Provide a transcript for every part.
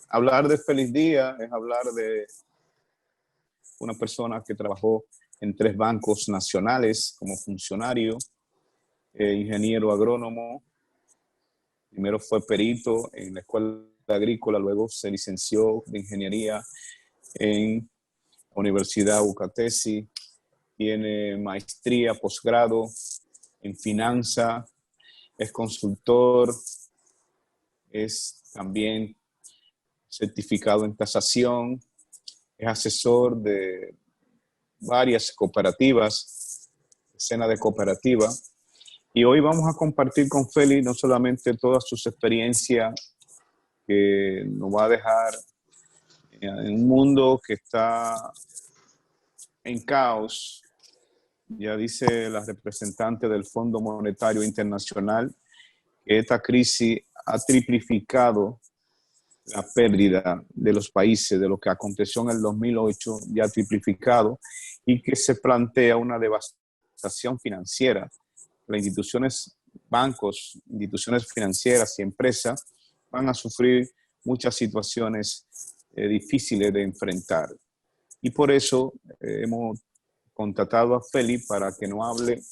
Hablar de Feliz Día es hablar de una persona que trabajó en 3 bancos nacionales como funcionario, ingeniero agrónomo. Primero fue perito en la escuela agrícola, luego se licenció de ingeniería en la Universidad UCATESI. Tiene maestría, posgrado en finanza, es consultor, es también certificado en tasación, es asesor de varias cooperativas, escena de cooperativa. Y hoy vamos a compartir con Feli no solamente todas sus experiencias que nos va a dejar en un mundo que está en caos. Ya dice la representante del Fondo Monetario Internacional que esta crisis ha triplicado la pérdida de los países, de lo que aconteció en el 2008, ya triplicado, y que se plantea una devastación financiera. Las instituciones, bancos, instituciones financieras y empresas van a sufrir muchas situaciones difíciles de enfrentar. Y por eso hemos contratado a Feli para que nos hable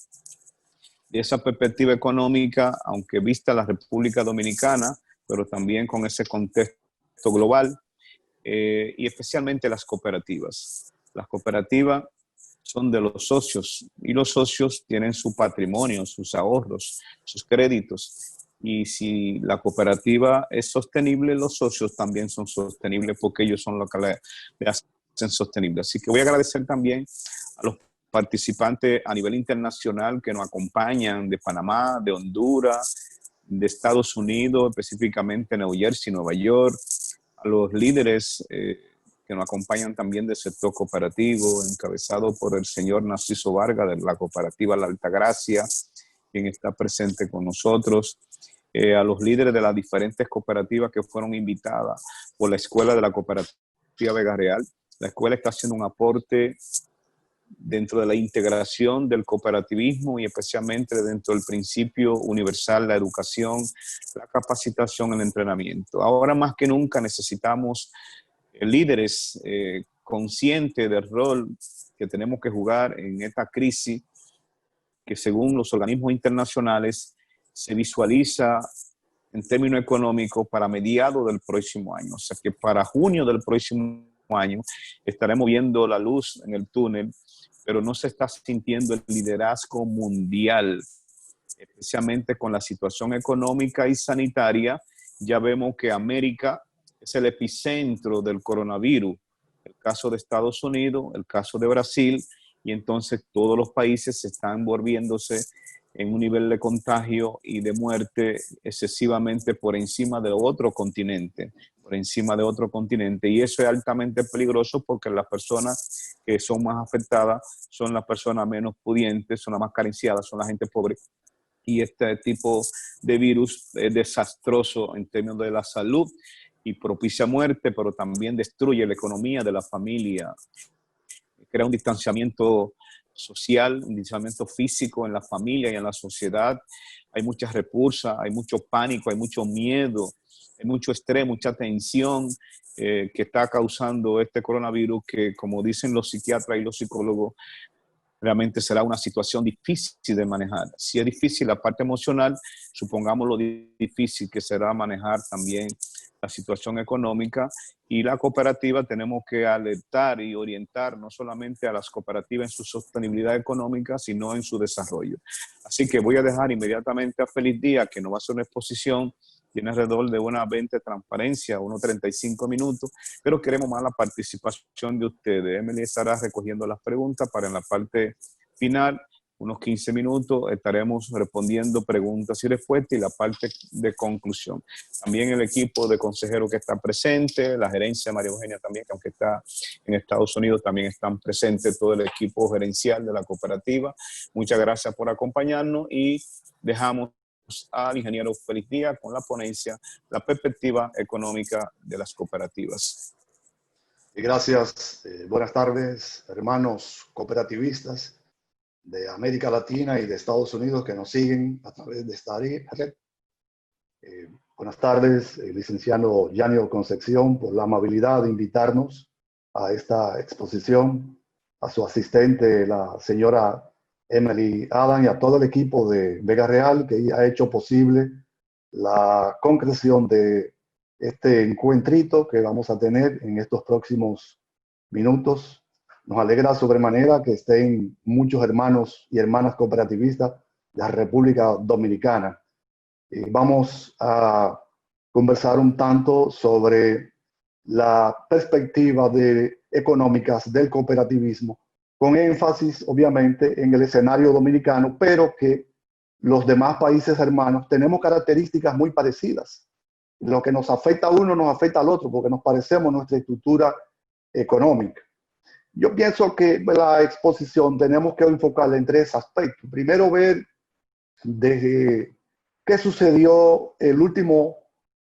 de esa perspectiva económica, aunque vista la República Dominicana, pero también con ese contexto global, y especialmente las cooperativas. Las cooperativas son de los socios y los socios tienen su patrimonio, sus ahorros, sus créditos. Y si la cooperativa es sostenible, los socios también son sostenibles porque ellos son los que le hacen sostenible. Así que voy a agradecer también a los participantes a nivel internacional que nos acompañan de Panamá, de Honduras, de Estados Unidos, específicamente New Jersey, Nueva York, a los líderes que nos acompañan también del sector cooperativo, encabezado por el señor Narciso Vargas de la cooperativa La Altagracia, quien está presente con nosotros, a los líderes de las diferentes cooperativas que fueron invitadas por la Escuela de la Cooperativa Vega Real. La escuela está haciendo un aporte dentro de la integración del cooperativismo y especialmente dentro del principio universal, la educación, la capacitación, el entrenamiento. Ahora más que nunca necesitamos líderes conscientes del rol que tenemos que jugar en esta crisis que según los organismos internacionales se visualiza en términos económicos para mediados del próximo año. O sea que para junio del próximo año estaremos viendo la luz en el túnel, pero no se está sintiendo el liderazgo mundial, especialmente con la situación económica y sanitaria. Ya vemos que América es el epicentro del coronavirus, el caso de Estados Unidos, el caso de Brasil, y entonces todos los países están volviéndose en un nivel de contagio y de muerte excesivamente por encima de otro continente, y eso es altamente peligroso porque las personas que son más afectadas son las personas menos pudientes, son las más carenciadas, son la gente pobre, y este tipo de virus es desastroso en términos de la salud y propicia muerte, pero también destruye la economía de la familia, crea un distanciamiento social, un distanciamiento físico en la familia y en la sociedad. Hay mucha repulsa, hay mucho pánico, hay mucho miedo, hay mucho estrés, mucha tensión que está causando este coronavirus que, como dicen los psiquiatras y los psicólogos, realmente será una situación difícil de manejar. Si es difícil la parte emocional, supongamos lo difícil que será manejar también la situación económica, y la cooperativa tenemos que alertar y orientar no solamente a las cooperativas en su sostenibilidad económica, sino en su desarrollo. Así que voy a dejar inmediatamente a Feliz Día, que nos va a hacer una exposición, tiene alrededor de una 20 transparencia, unos 35 minutos, pero queremos más la participación de ustedes. Emily estará recogiendo las preguntas para en la parte final, unos 15 minutos, estaremos respondiendo preguntas y respuestas y la parte de conclusión. También el equipo de consejeros que está presente, la gerencia María Eugenia también, que aunque está en Estados Unidos, también están presentes todo el equipo gerencial de la cooperativa. Muchas gracias por acompañarnos y dejamos al ingeniero Feliz Día con la ponencia, la perspectiva económica de las cooperativas. Gracias. Buenas tardes, hermanos cooperativistas de América Latina y de Estados Unidos que nos siguen a través de esta red. Buenas tardes, licenciado Yanio Concepción, por la amabilidad de invitarnos a esta exposición, a su asistente, la señora Emily Adam, y a todo el equipo de Vega Real que ha hecho posible la concreción de este encuentrito que vamos a tener en estos próximos minutos. Nos alegra sobremanera que estén muchos hermanos y hermanas cooperativistas de la República Dominicana. Vamos a conversar un tanto sobre la perspectiva económicas del cooperativismo, con énfasis obviamente en el escenario dominicano, pero que los demás países hermanos tenemos características muy parecidas. Lo que nos afecta a uno nos afecta al otro, porque nos parecemos nuestra estructura económica. Yo pienso que la exposición tenemos que enfocarla en tres aspectos. Primero, ver desde qué sucedió el último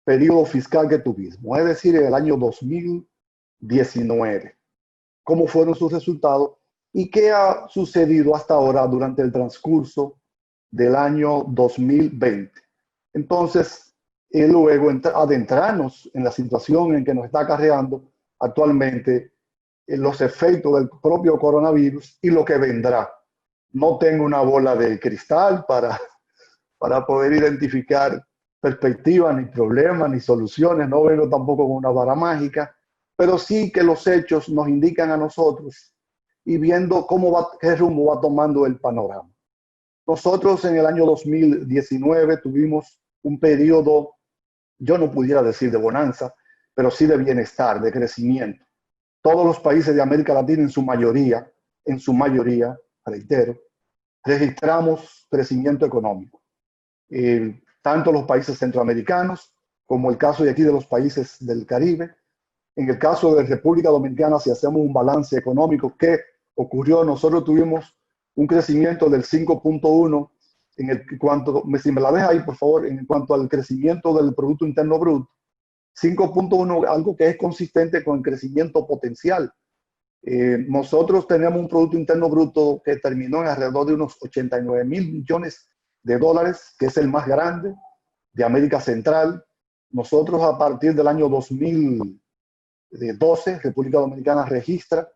periodo fiscal que tuvimos, es decir, el año 2019, cómo fueron sus resultados y qué ha sucedido hasta ahora durante el transcurso del año 2020. Entonces, luego adentrarnos en la situación en que nos está acarreando actualmente los efectos del propio coronavirus y lo que vendrá. No tengo una bola de cristal para poder identificar perspectivas, ni problemas, ni soluciones. No vengo tampoco con una vara mágica, pero sí que los hechos nos indican a nosotros y viendo qué rumbo va tomando el panorama. Nosotros en el año 2019 tuvimos un periodo, yo no pudiera decir de bonanza, pero sí de bienestar, de crecimiento. Todos los países de América Latina en su mayoría, reitero, registramos crecimiento económico. Tanto los países centroamericanos como el caso de aquí de los países del Caribe. En el caso de República Dominicana, si hacemos un balance económico, ¿qué ocurrió? Nosotros tuvimos un crecimiento del 5.1 si me la deja ahí, por favor, en cuanto al crecimiento del Producto Interno Bruto. 5.1, algo que es consistente con el crecimiento potencial. Nosotros tenemos un Producto Interno Bruto que terminó en alrededor de unos 89 mil millones de dólares, que es el más grande de América Central. Nosotros a partir del año 2012, República Dominicana registra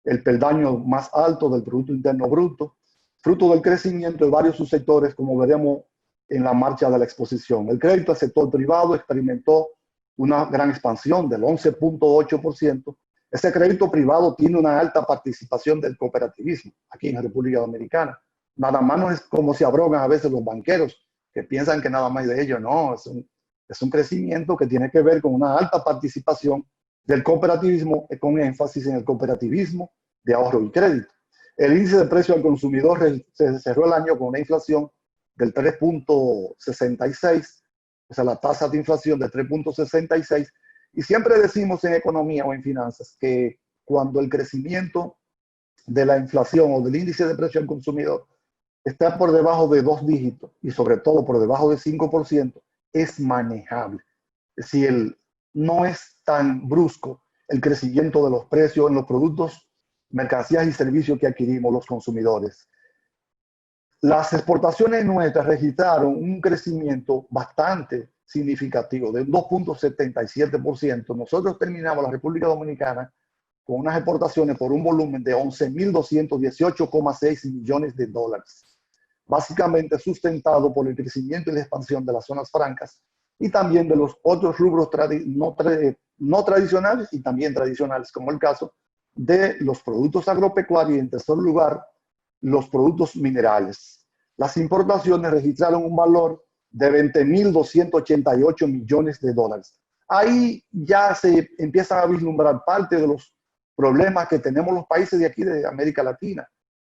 el peldaño más alto del Producto Interno Bruto, fruto del crecimiento de varios subsectores, como veremos en la marcha de la exposición. El crédito al sector privado experimentó una gran expansión del 11.8%. Ese crédito privado tiene una alta participación del cooperativismo aquí en la República Dominicana. Nada más no es como se abrogan a veces los banqueros, que piensan que nada más de ello. No, es un crecimiento que tiene que ver con una alta participación del cooperativismo, con énfasis en el cooperativismo de ahorro y crédito. El índice de precio al consumidor se cerró el año con una inflación del 3.66, o sea, la tasa de inflación de 3.66, y siempre decimos en economía o en finanzas que cuando el crecimiento de la inflación o del índice de precio al consumidor está por debajo de 2 dígitos y sobre todo por debajo de 5%, es manejable. Es decir, no es tan brusco el crecimiento de los precios en los productos, mercancías y servicios que adquirimos los consumidores. Las exportaciones nuestras registraron un crecimiento bastante significativo de 2.77%. Nosotros terminamos la República Dominicana con unas exportaciones por un volumen de 11.218,6 millones de dólares, básicamente sustentado por el crecimiento y la expansión de las zonas francas y también de los otros rubros no tradicionales y también tradicionales, como el caso de los productos agropecuarios y, en tercer lugar, los productos minerales. Las importaciones registraron un valor de 20.288 millones de dólares. Ahí ya se empiezan a vislumbrar parte de los problemas que tenemos los países de aquí de América Latina,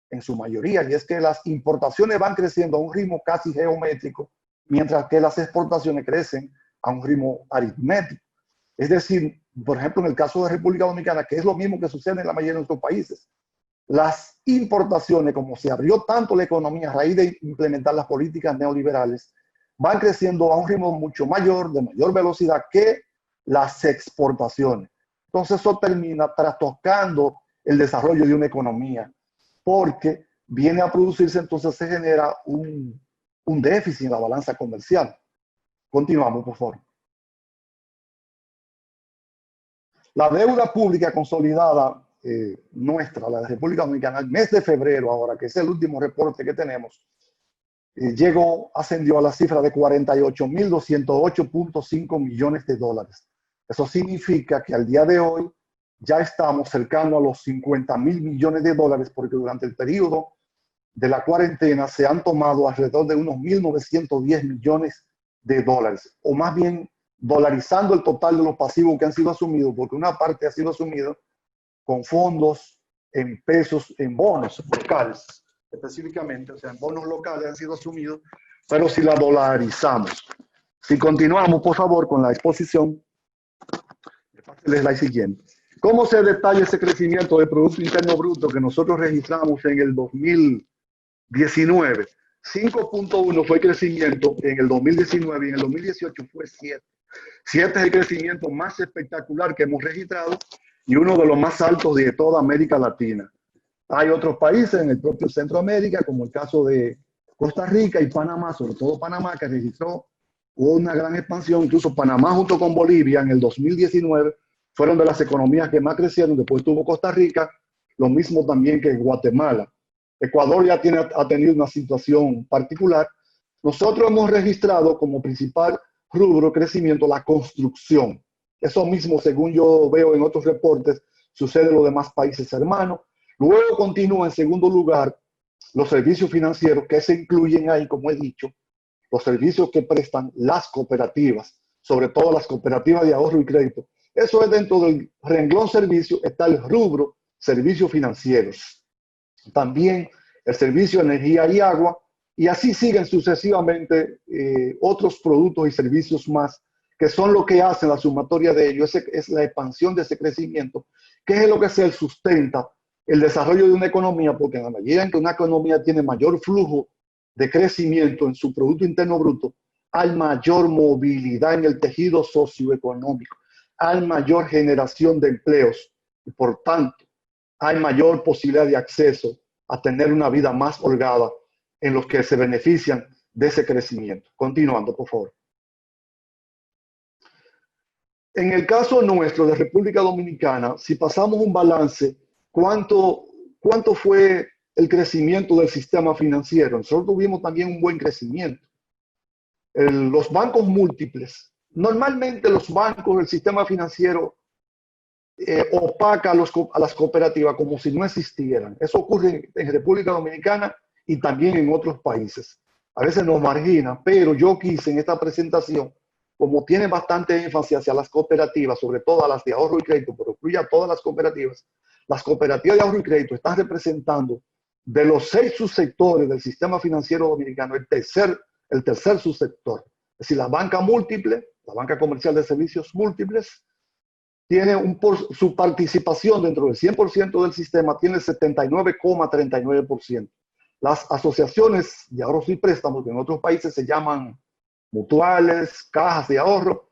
en su mayoría, y es que las importaciones van creciendo a un ritmo casi geométrico, mientras que las exportaciones crecen a un ritmo aritmético. Es decir, por ejemplo, en el caso de República Dominicana, que es lo mismo que sucede en la mayoría de nuestros países, las importaciones, como se abrió tanto la economía a raíz de implementar las políticas neoliberales, van creciendo a un ritmo mucho mayor, de mayor velocidad que las exportaciones. Entonces eso termina trastocando el desarrollo de una economía, porque viene a producirse, entonces se genera un déficit en la balanza comercial. Continuamos, por favor. La deuda pública consolidada nuestra, la de República Dominicana, el mes de febrero ahora, que es el último reporte que tenemos, ascendió a la cifra de 48.208.5 millones de dólares. Eso significa que al día de hoy ya estamos cercano a los 50.000 millones de dólares, porque durante el periodo de la cuarentena se han tomado alrededor de unos 1.910 millones de dólares, o más bien dolarizando el total de los pasivos que han sido asumidos, porque una parte ha sido asumida con fondos en pesos, en bonos locales, específicamente, o sea, en bonos locales han sido asumidos, pero si la dolarizamos. Si continuamos, por favor, con la exposición, es la siguiente. ¿Cómo se detalla ese crecimiento del Producto Interno Bruto que nosotros registramos en el 2019? 5.1 fue el crecimiento en el 2019 y en el 2018 fue 7. 7 es el crecimiento más espectacular que hemos registrado y uno de los más altos de toda América Latina. Hay otros países en el propio Centroamérica, como el caso de Costa Rica y Panamá, sobre todo Panamá, que registró una gran expansión. Incluso Panamá junto con Bolivia en el 2019 fueron de las economías que más crecieron. Después tuvo Costa Rica, lo mismo también que Guatemala. Ecuador ya ha tenido una situación particular. Nosotros hemos registrado como principal rubro crecimiento la construcción. Eso mismo, según yo veo en otros reportes, sucede en los demás países hermanos. Luego continúa en segundo lugar los servicios financieros, que se incluyen ahí, como he dicho, los servicios que prestan las cooperativas, sobre todo las cooperativas de ahorro y crédito. Eso es dentro del renglón servicio, está el rubro servicios financieros. También el servicio de energía y agua, y así siguen sucesivamente otros productos y servicios más, que son lo que hacen la sumatoria de ellos, es la expansión de ese crecimiento, que es lo que se sustenta el desarrollo de una economía, porque en la medida en que una economía tiene mayor flujo de crecimiento en su Producto Interno Bruto, hay mayor movilidad en el tejido socioeconómico, hay mayor generación de empleos y por tanto hay mayor posibilidad de acceso a tener una vida más holgada en los que se benefician de ese crecimiento. Continuando, por favor. En el caso nuestro de República Dominicana, si pasamos un balance, ¿cuánto fue el crecimiento del sistema financiero? Nosotros tuvimos también un buen crecimiento. Los bancos múltiples, normalmente los bancos del sistema financiero opaca a las cooperativas como si no existieran. Eso ocurre en República Dominicana y también en otros países. A veces nos margina, pero yo quise en esta presentación, como tiene bastante énfasis hacia las cooperativas, sobre todo a las de ahorro y crédito, pero incluye a todas las cooperativas de ahorro y crédito están representando de los 6 subsectores del sistema financiero dominicano, el tercer subsector. Es decir, la banca múltiple, la banca comercial de servicios múltiples, tiene su participación dentro del 100% del sistema, tiene el 79,39%. Las asociaciones de ahorros y préstamos, que en otros países se llaman mutuales, cajas de ahorro,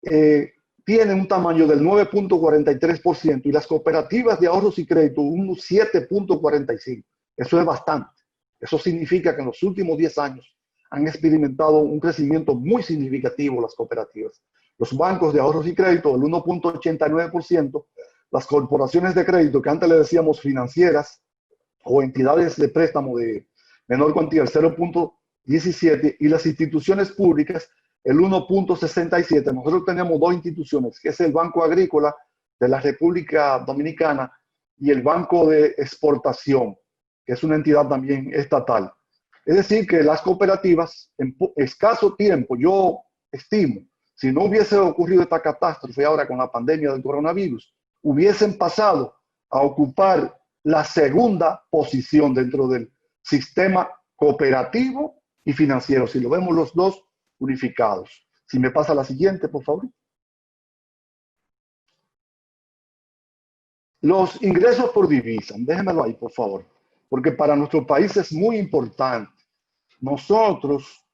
tienen un tamaño del 9,43% y las cooperativas de ahorros y crédito un 7,45%. Eso es bastante. Eso significa que en los últimos 10 años han experimentado un crecimiento muy significativo las cooperativas. Los bancos de ahorros y crédito del 1,89%, las corporaciones de crédito que antes le decíamos financieras o entidades de préstamo de menor cuantía, el 0,17%, y las instituciones públicas el 1,67%. Nosotros tenemos 2 instituciones, que es el Banco Agrícola de la República Dominicana y el Banco de Exportación, que es una entidad también estatal. Es decir, que las cooperativas, en escaso tiempo, yo estimo, si no hubiese ocurrido esta catástrofe ahora con la pandemia del coronavirus, hubiesen pasado a ocupar la segunda posición dentro del sistema cooperativo y financiero, si lo vemos los dos unificados. Si me pasa la siguiente, por favor. Los ingresos por divisa, déjenmelo ahí, por favor, porque para nuestro país es muy importante. Nosotros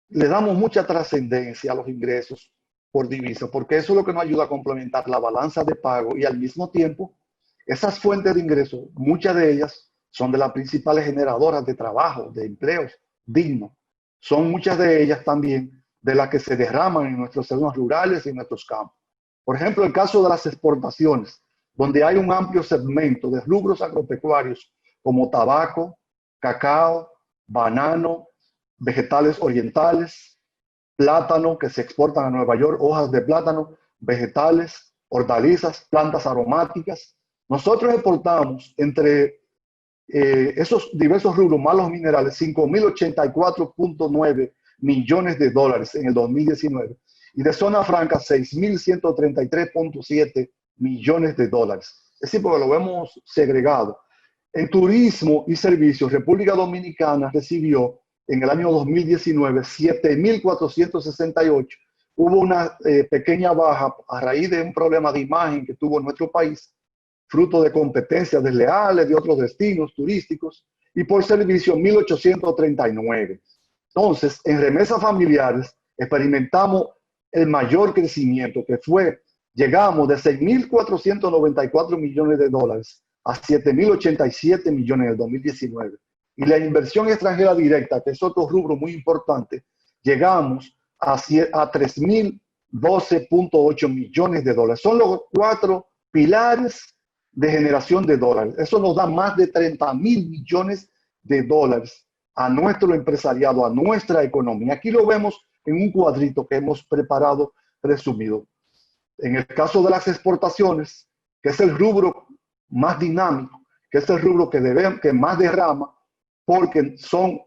le damos mucha trascendencia a los ingresos por divisa, porque eso es lo que nos ayuda a complementar la balanza de pago y al mismo tiempo, esas fuentes de ingresos, muchas de ellas son de las principales generadoras de trabajo, de empleos dignos. Son muchas de ellas también de las que se derraman en nuestras zonas rurales y en nuestros campos. Por ejemplo, el caso de las exportaciones, donde hay un amplio segmento de rubros agropecuarios como tabaco, cacao, banano, vegetales orientales, plátano que se exportan a Nueva York, hojas de plátano, vegetales, hortalizas, plantas aromáticas. Nosotros exportamos entre esos diversos rubros más los minerales 5.084.9 millones de dólares en el 2019 y de zona franca 6.133.7 millones de dólares. Es decir, porque lo vemos segregado. En turismo y servicios, República Dominicana recibió en el año 2019 7.468. Hubo una pequeña baja a raíz de un problema de imagen que tuvo nuestro país, fruto de competencias desleales de otros destinos turísticos, y por servicio 1.839. Entonces, en remesas familiares experimentamos el mayor crecimiento, que fue, llegamos de 6.494 millones de dólares a 7.087 millones en el 2019. Y la inversión extranjera directa, que es otro rubro muy importante, llegamos a 3.012.8 millones de dólares. Son los 4 pilares de generación de dólares. Eso nos da más de 30.000 millones de dólares a nuestro empresariado, a nuestra economía. Aquí lo vemos en un cuadrito que hemos preparado resumido. En el caso de las exportaciones, que es el rubro más dinámico, que es el rubro que más derrama, porque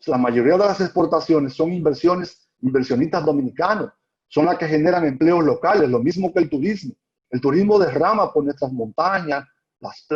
la mayoría de las exportaciones son inversionistas dominicanos, son las que generan empleos locales, lo mismo que el turismo. El turismo derrama por nuestras montañas, las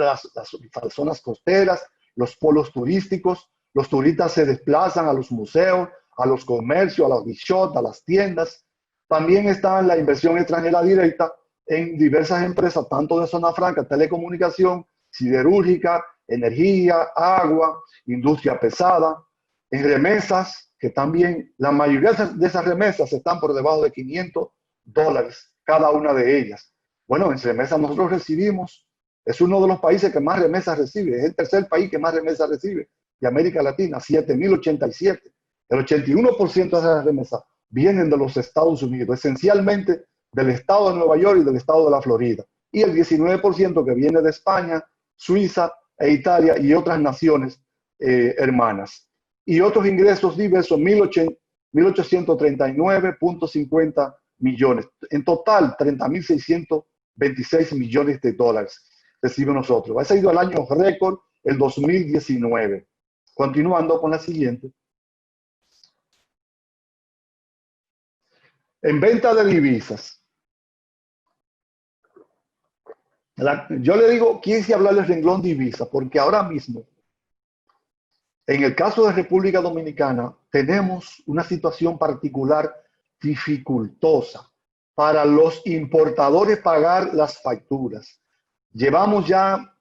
zonas costeras, los polos turísticos. Los turistas se desplazan a los museos, a los comercios, a las bichotas, a las tiendas. También está la inversión extranjera directa en diversas empresas, tanto de zona franca, telecomunicación, siderúrgica, energía, agua, industria pesada. En remesas, que también la mayoría de esas remesas están por debajo de $500 cada una de ellas. Bueno, en remesas nosotros recibimos, es uno de los países que más remesas recibe, es el tercer país que más remesas recibe de América Latina, 7.087. El 81% de esas remesas vienen de los Estados Unidos, esencialmente del estado de Nueva York y del estado de la Florida. Y el 19% que viene de España, Suiza e Italia y otras naciones hermanas. Y otros ingresos diversos, 1.839.50 millones. En total, 30.626 millones de dólares recibimos nosotros. Ha sido el año récord, el 2019. Continuando con la siguiente. En venta de divisas. Yo le digo, quise hablar del renglón divisa, porque ahora mismo, en el caso de República Dominicana, tenemos una situación particular dificultosa para los importadores pagar las facturas. Llevamos ya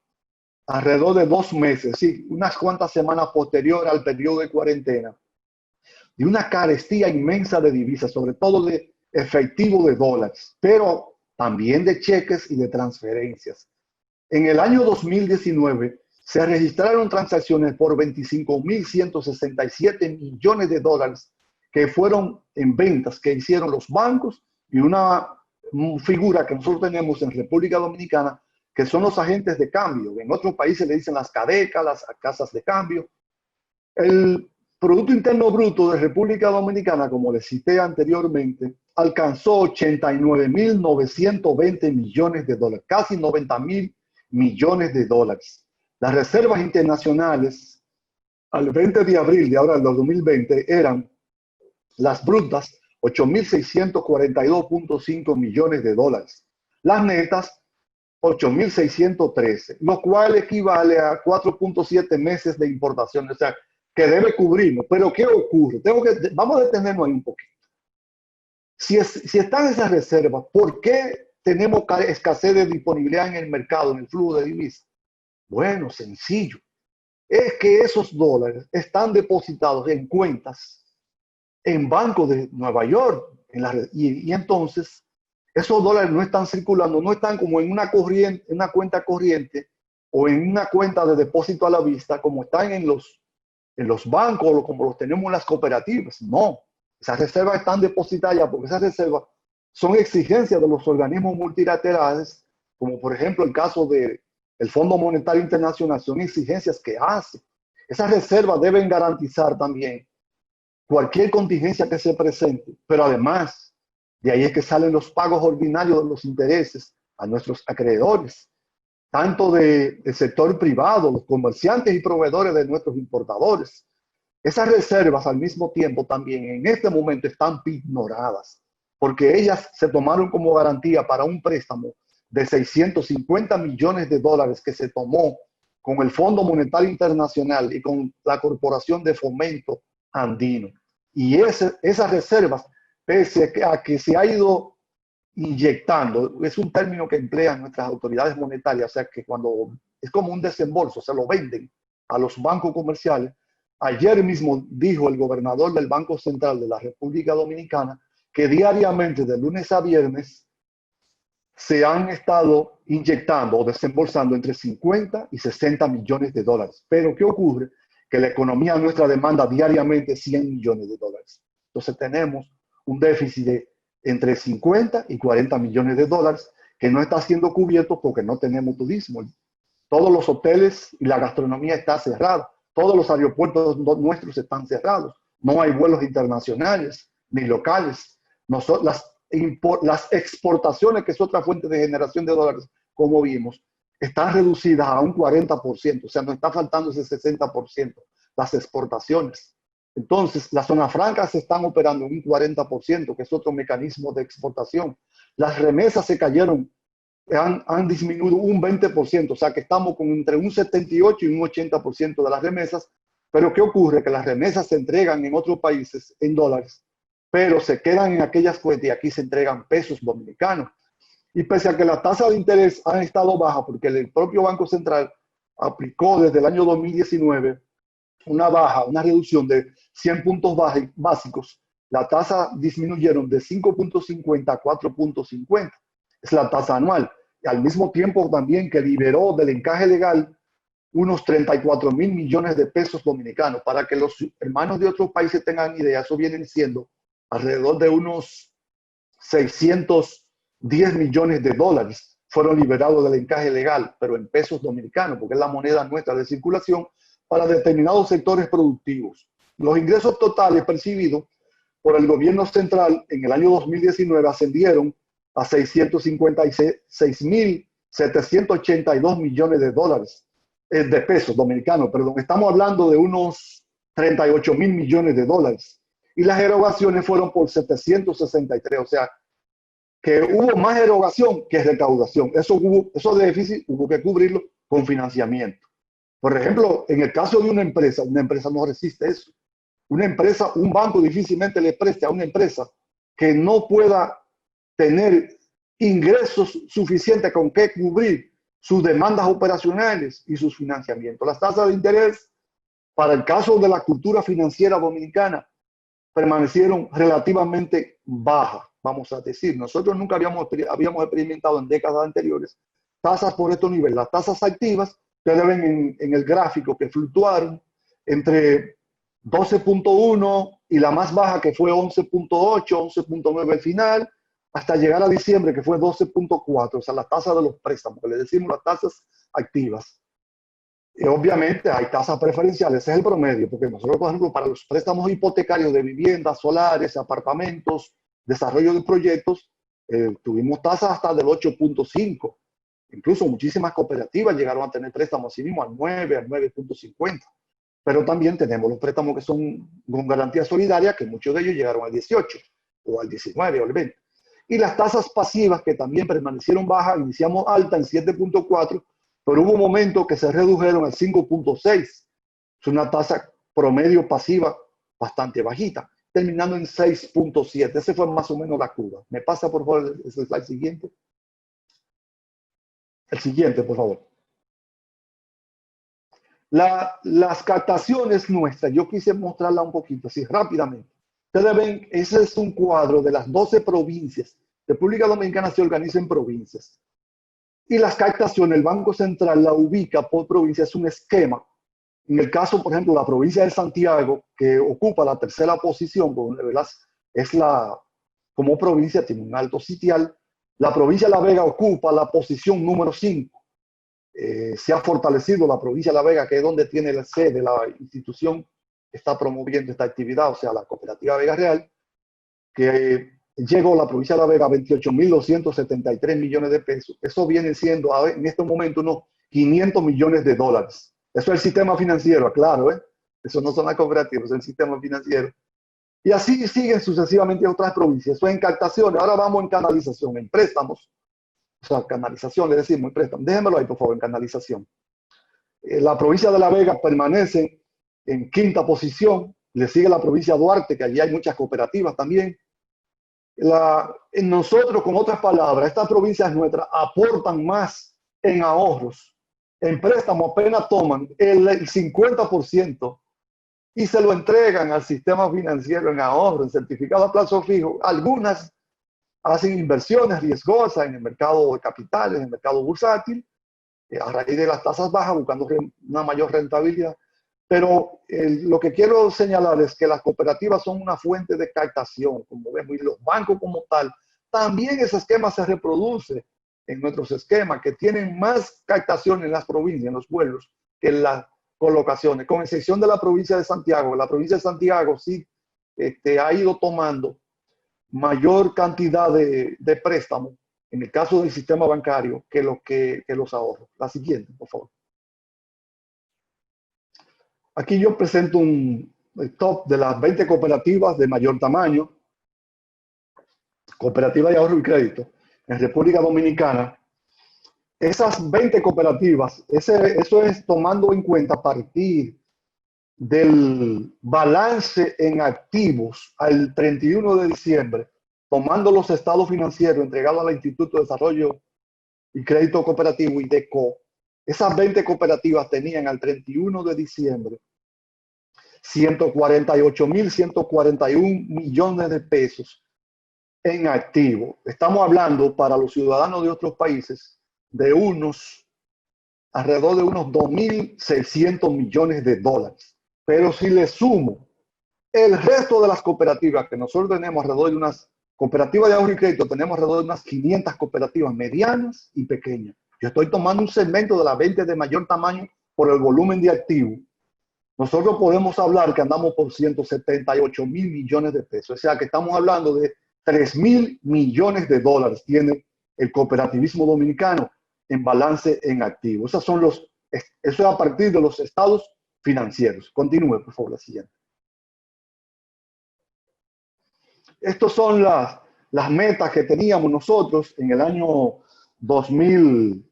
alrededor de 2 meses, sí, unas cuantas semanas posterior al periodo de cuarentena, de una carestía inmensa de divisas, sobre todo de efectivo de dólares, pero también de cheques y de transferencias. En el año 2019 se registraron transacciones por 25.167 millones de dólares que fueron en ventas que hicieron los bancos y una figura que nosotros tenemos en República Dominicana, que son los agentes de cambio. En otros países le dicen las CADECA, las casas de cambio. El Producto Interno Bruto de República Dominicana, como les cité anteriormente, alcanzó 89.920 millones de dólares, casi 90.000 millones de dólares. Las reservas internacionales al 20 de abril de ahora del 2020 eran las brutas 8.642.5 millones de dólares. Las netas 8.613, lo cual equivale a 4.7 meses de importación, o sea, que debe cubrirnos. Pero ¿qué ocurre? Vamos a detenernos ahí un poquito. Si están esas reservas, ¿por qué tenemos escasez de disponibilidad en el mercado, en el flujo de divisas? Bueno, sencillo. Es que esos dólares están depositados en cuentas en bancos de Nueva York. Y entonces, esos dólares no están circulando, no están como en una cuenta corriente o en una cuenta de depósito a la vista, como están en los bancos o como los tenemos en las cooperativas. No. Esas reservas están depositadas porque esas reservas son exigencias de los organismos multilaterales, como por ejemplo el caso del Fondo Monetario Internacional, son exigencias que hace. Esas reservas deben garantizar también cualquier contingencia que se presente, pero además, de ahí es que salen los pagos ordinarios de los intereses a nuestros acreedores, tanto del sector privado, los comerciantes y proveedores de nuestros importadores. Esas reservas al mismo tiempo también en este momento están ignoradas, porque ellas se tomaron como garantía para un préstamo de 650 millones de dólares que se tomó con el Fondo Monetario Internacional y con la Corporación de Fomento Andino. Y esas reservas, pese a que se ha ido inyectando, es un término que emplean nuestras autoridades monetarias, o sea que cuando es como un desembolso, se lo venden a los bancos comerciales. Ayer mismo dijo el gobernador del Banco Central de la República Dominicana que diariamente, de lunes a viernes, se han estado inyectando o desembolsando entre 50 y 60 millones de dólares. Pero ¿qué ocurre? Que la economía nuestra demanda diariamente 100 millones de dólares. Entonces tenemos un déficit de entre 50 y 40 millones de dólares que no está siendo cubierto porque no tenemos turismo. Todos los hoteles y la gastronomía está cerrada. Todos los aeropuertos nuestros están cerrados. No hay vuelos internacionales ni locales. Las exportaciones, que es otra fuente de generación de dólares, como vimos, están reducidas a un 40%. O sea, nos está faltando ese 60%, las exportaciones. Entonces, las zonas francas se están operando en un 40%, que es otro mecanismo de exportación. Las remesas se cayeron, han disminuido un 20%, o sea que estamos con entre un 78 y un 80% de las remesas. Pero ¿qué ocurre? Que las remesas se entregan en otros países en dólares, pero se quedan en aquellas cuentas y aquí se entregan pesos dominicanos. Y pese a que las tasas de interés han estado bajas, porque el propio Banco Central aplicó desde el año 2019 una reducción de 100 puntos básicos, la tasa disminuyeron de 5.50 a 4.50. Es la tasa anual. Y al mismo tiempo también que liberó del encaje legal unos 34 mil millones de pesos dominicanos. Para que los hermanos de otros países tengan idea, eso vienen siendo alrededor de unos 610 millones de dólares fueron liberados del encaje legal, pero en pesos dominicanos, porque es la moneda nuestra de circulación para determinados sectores productivos. Los ingresos totales percibidos por el gobierno central en el año 2019 ascendieron a 656.782 millones de dólares, de pesos dominicanos, perdón. Estamos hablando de unos 38 mil millones de dólares. Y las erogaciones fueron por 763, o sea, que hubo más erogación que recaudación. Eso déficit hubo que cubrirlo con financiamiento. Por ejemplo, en el caso de una empresa no resiste eso. Una empresa, un banco difícilmente le preste a una empresa que no pueda tener ingresos suficientes con que cubrir sus demandas operacionales y sus financiamientos. Las tasas de interés, para el caso de la cultura financiera dominicana, permanecieron relativamente bajas, vamos a decir. Nosotros nunca habíamos experimentado en décadas anteriores tasas por estos niveles. Las tasas activas, ustedes ven en el gráfico que fluctuaron entre 12.1 y la más baja que fue 11.8, 11.9 al final, hasta llegar a diciembre que fue 12.4, o sea, la tasa de los préstamos, que le decimos las tasas activas. Y obviamente hay tasas preferenciales, ese es el promedio, porque nosotros, por ejemplo, para los préstamos hipotecarios de viviendas, solares, apartamentos, desarrollo de proyectos, tuvimos tasas hasta del 8.5. Incluso muchísimas cooperativas llegaron a tener préstamos así mismo al 9, al 9.50. Pero también tenemos los préstamos que son con garantía solidaria, que muchos de ellos llegaron al 18, o al 19, o al 20. Y las tasas pasivas, que también permanecieron bajas, iniciamos alta en 7.4, pero hubo momentos que se redujeron al 5.6. Es una tasa promedio pasiva bastante bajita, terminando en 6.7. Ese fue más o menos la curva. ¿Me pasa, por favor, el slide siguiente? El siguiente, por favor. Las captaciones nuestras, yo quise mostrarla un poquito, así rápidamente. Ustedes ven, ese es un cuadro de las 12 provincias. República Dominicana se organiza en provincias. Y las captaciones, el Banco Central la ubica por provincia, es un esquema. En el caso, por ejemplo, la provincia de Santiago, que ocupa la tercera posición, es la como provincia tiene un alto sitial. La provincia de La Vega ocupa la posición número 5. Se ha fortalecido la provincia de La Vega, que es donde tiene la sede la institución que está promoviendo esta actividad, o sea, la Cooperativa Vega Real, que llegó a la provincia de La Vega a 28.273 millones de pesos. Eso viene siendo en este momento unos 500 millones de dólares. Eso es el sistema financiero, claro, ¿eh? Eso no son las cooperativas, es el sistema financiero. Y así siguen sucesivamente otras provincias. Eso es en captaciones. Ahora vamos en canalización, en préstamos. O sea, canalización, le decimos en préstamos. Déjenmelo ahí, por favor, en canalización. La provincia de La Vega permanece en 5ª posición. Le sigue la provincia de Duarte, que allí hay muchas cooperativas también. Nosotros, con otras palabras, estas provincias nuestras aportan más en ahorros. En préstamos apenas toman el 50% y se lo entregan al sistema financiero en ahorro, en certificado a plazo fijo. Algunas hacen inversiones riesgosas en el mercado de capitales, en el mercado bursátil, a raíz de las tasas bajas, buscando una mayor rentabilidad. Pero lo que quiero señalar es que las cooperativas son una fuente de captación, como vemos, y los bancos como tal. También ese esquema se reproduce en nuestros esquemas, que tienen más captación en las provincias, en los pueblos, que en las colocaciones, con excepción de la provincia de Santiago. La provincia de Santiago sí ha ido tomando mayor cantidad de préstamos, en el caso del sistema bancario, que los ahorros. La siguiente, por favor. Aquí yo presento el top de las 20 cooperativas de mayor tamaño, cooperativas de ahorro y crédito, en República Dominicana. Esas 20 cooperativas, eso es tomando en cuenta a partir del balance en activos al 31 de diciembre, tomando los estados financieros entregados al Instituto de Desarrollo y Crédito Cooperativo, IDECO. Esas 20 cooperativas tenían al 31 de diciembre 148.141 millones de pesos en activo. Estamos hablando para los ciudadanos de otros países de alrededor de unos 2.600 millones de dólares. Pero si le sumo el resto de las cooperativas, que nosotros tenemos alrededor de unas cooperativas de ahorro y crédito, tenemos alrededor de unas 500 cooperativas medianas y pequeñas. Yo estoy tomando un segmento de las 20 de mayor tamaño por el volumen de activos. Nosotros podemos hablar que andamos por 178 mil millones de pesos. O sea que estamos hablando de 3.000 millones de dólares tiene el cooperativismo dominicano en balance en activos. Eso es a partir de los estados financieros. Continúe, por favor, la siguiente. Estas son las metas que teníamos nosotros en el año 2000,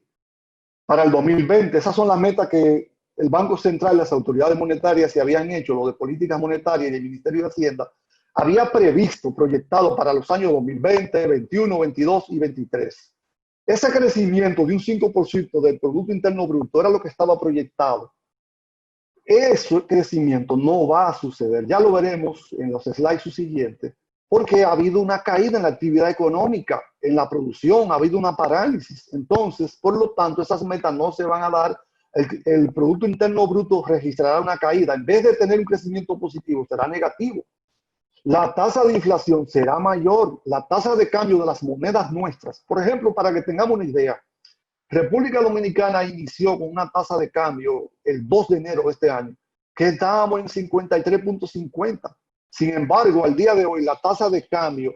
para el 2020. Esas son las metas que el Banco Central, las autoridades monetarias se habían hecho, lo de políticas monetarias y el Ministerio de Hacienda, había previsto, proyectado para los años 2020, 21, 22 y 23. Ese crecimiento de un 5% del Producto Interno Bruto era lo que estaba proyectado. Ese crecimiento no va a suceder, ya lo veremos en los slides subsiguientes, porque ha habido una caída en la actividad económica, en la producción, ha habido una parálisis. Entonces, por lo tanto, esas metas no se van a dar. El Producto Interno Bruto registrará una caída. En vez de tener un crecimiento positivo, será negativo. La tasa de inflación será mayor. La tasa de cambio de las monedas nuestras. Por ejemplo, para que tengamos una idea, República Dominicana inició con una tasa de cambio el 2 de enero de este año, que estábamos en 53.50. Sin embargo, al día de hoy, la tasa de cambio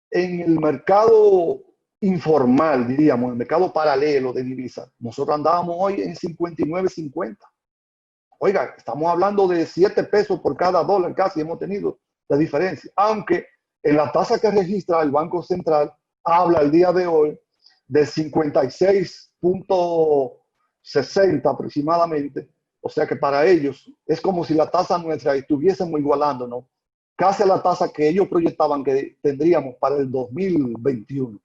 en el mercado informal, diríamos, en el mercado paralelo de divisas, nosotros andábamos hoy en 59.50. Oiga, estamos hablando de 7 pesos por cada dólar casi hemos tenido la diferencia. Aunque en la tasa que registra el Banco Central habla el día de hoy de 56.60 aproximadamente. O sea que para ellos es como si la tasa nuestra estuviésemos igualando, ¿no? Casi a la tasa que ellos proyectaban que tendríamos para el 2021.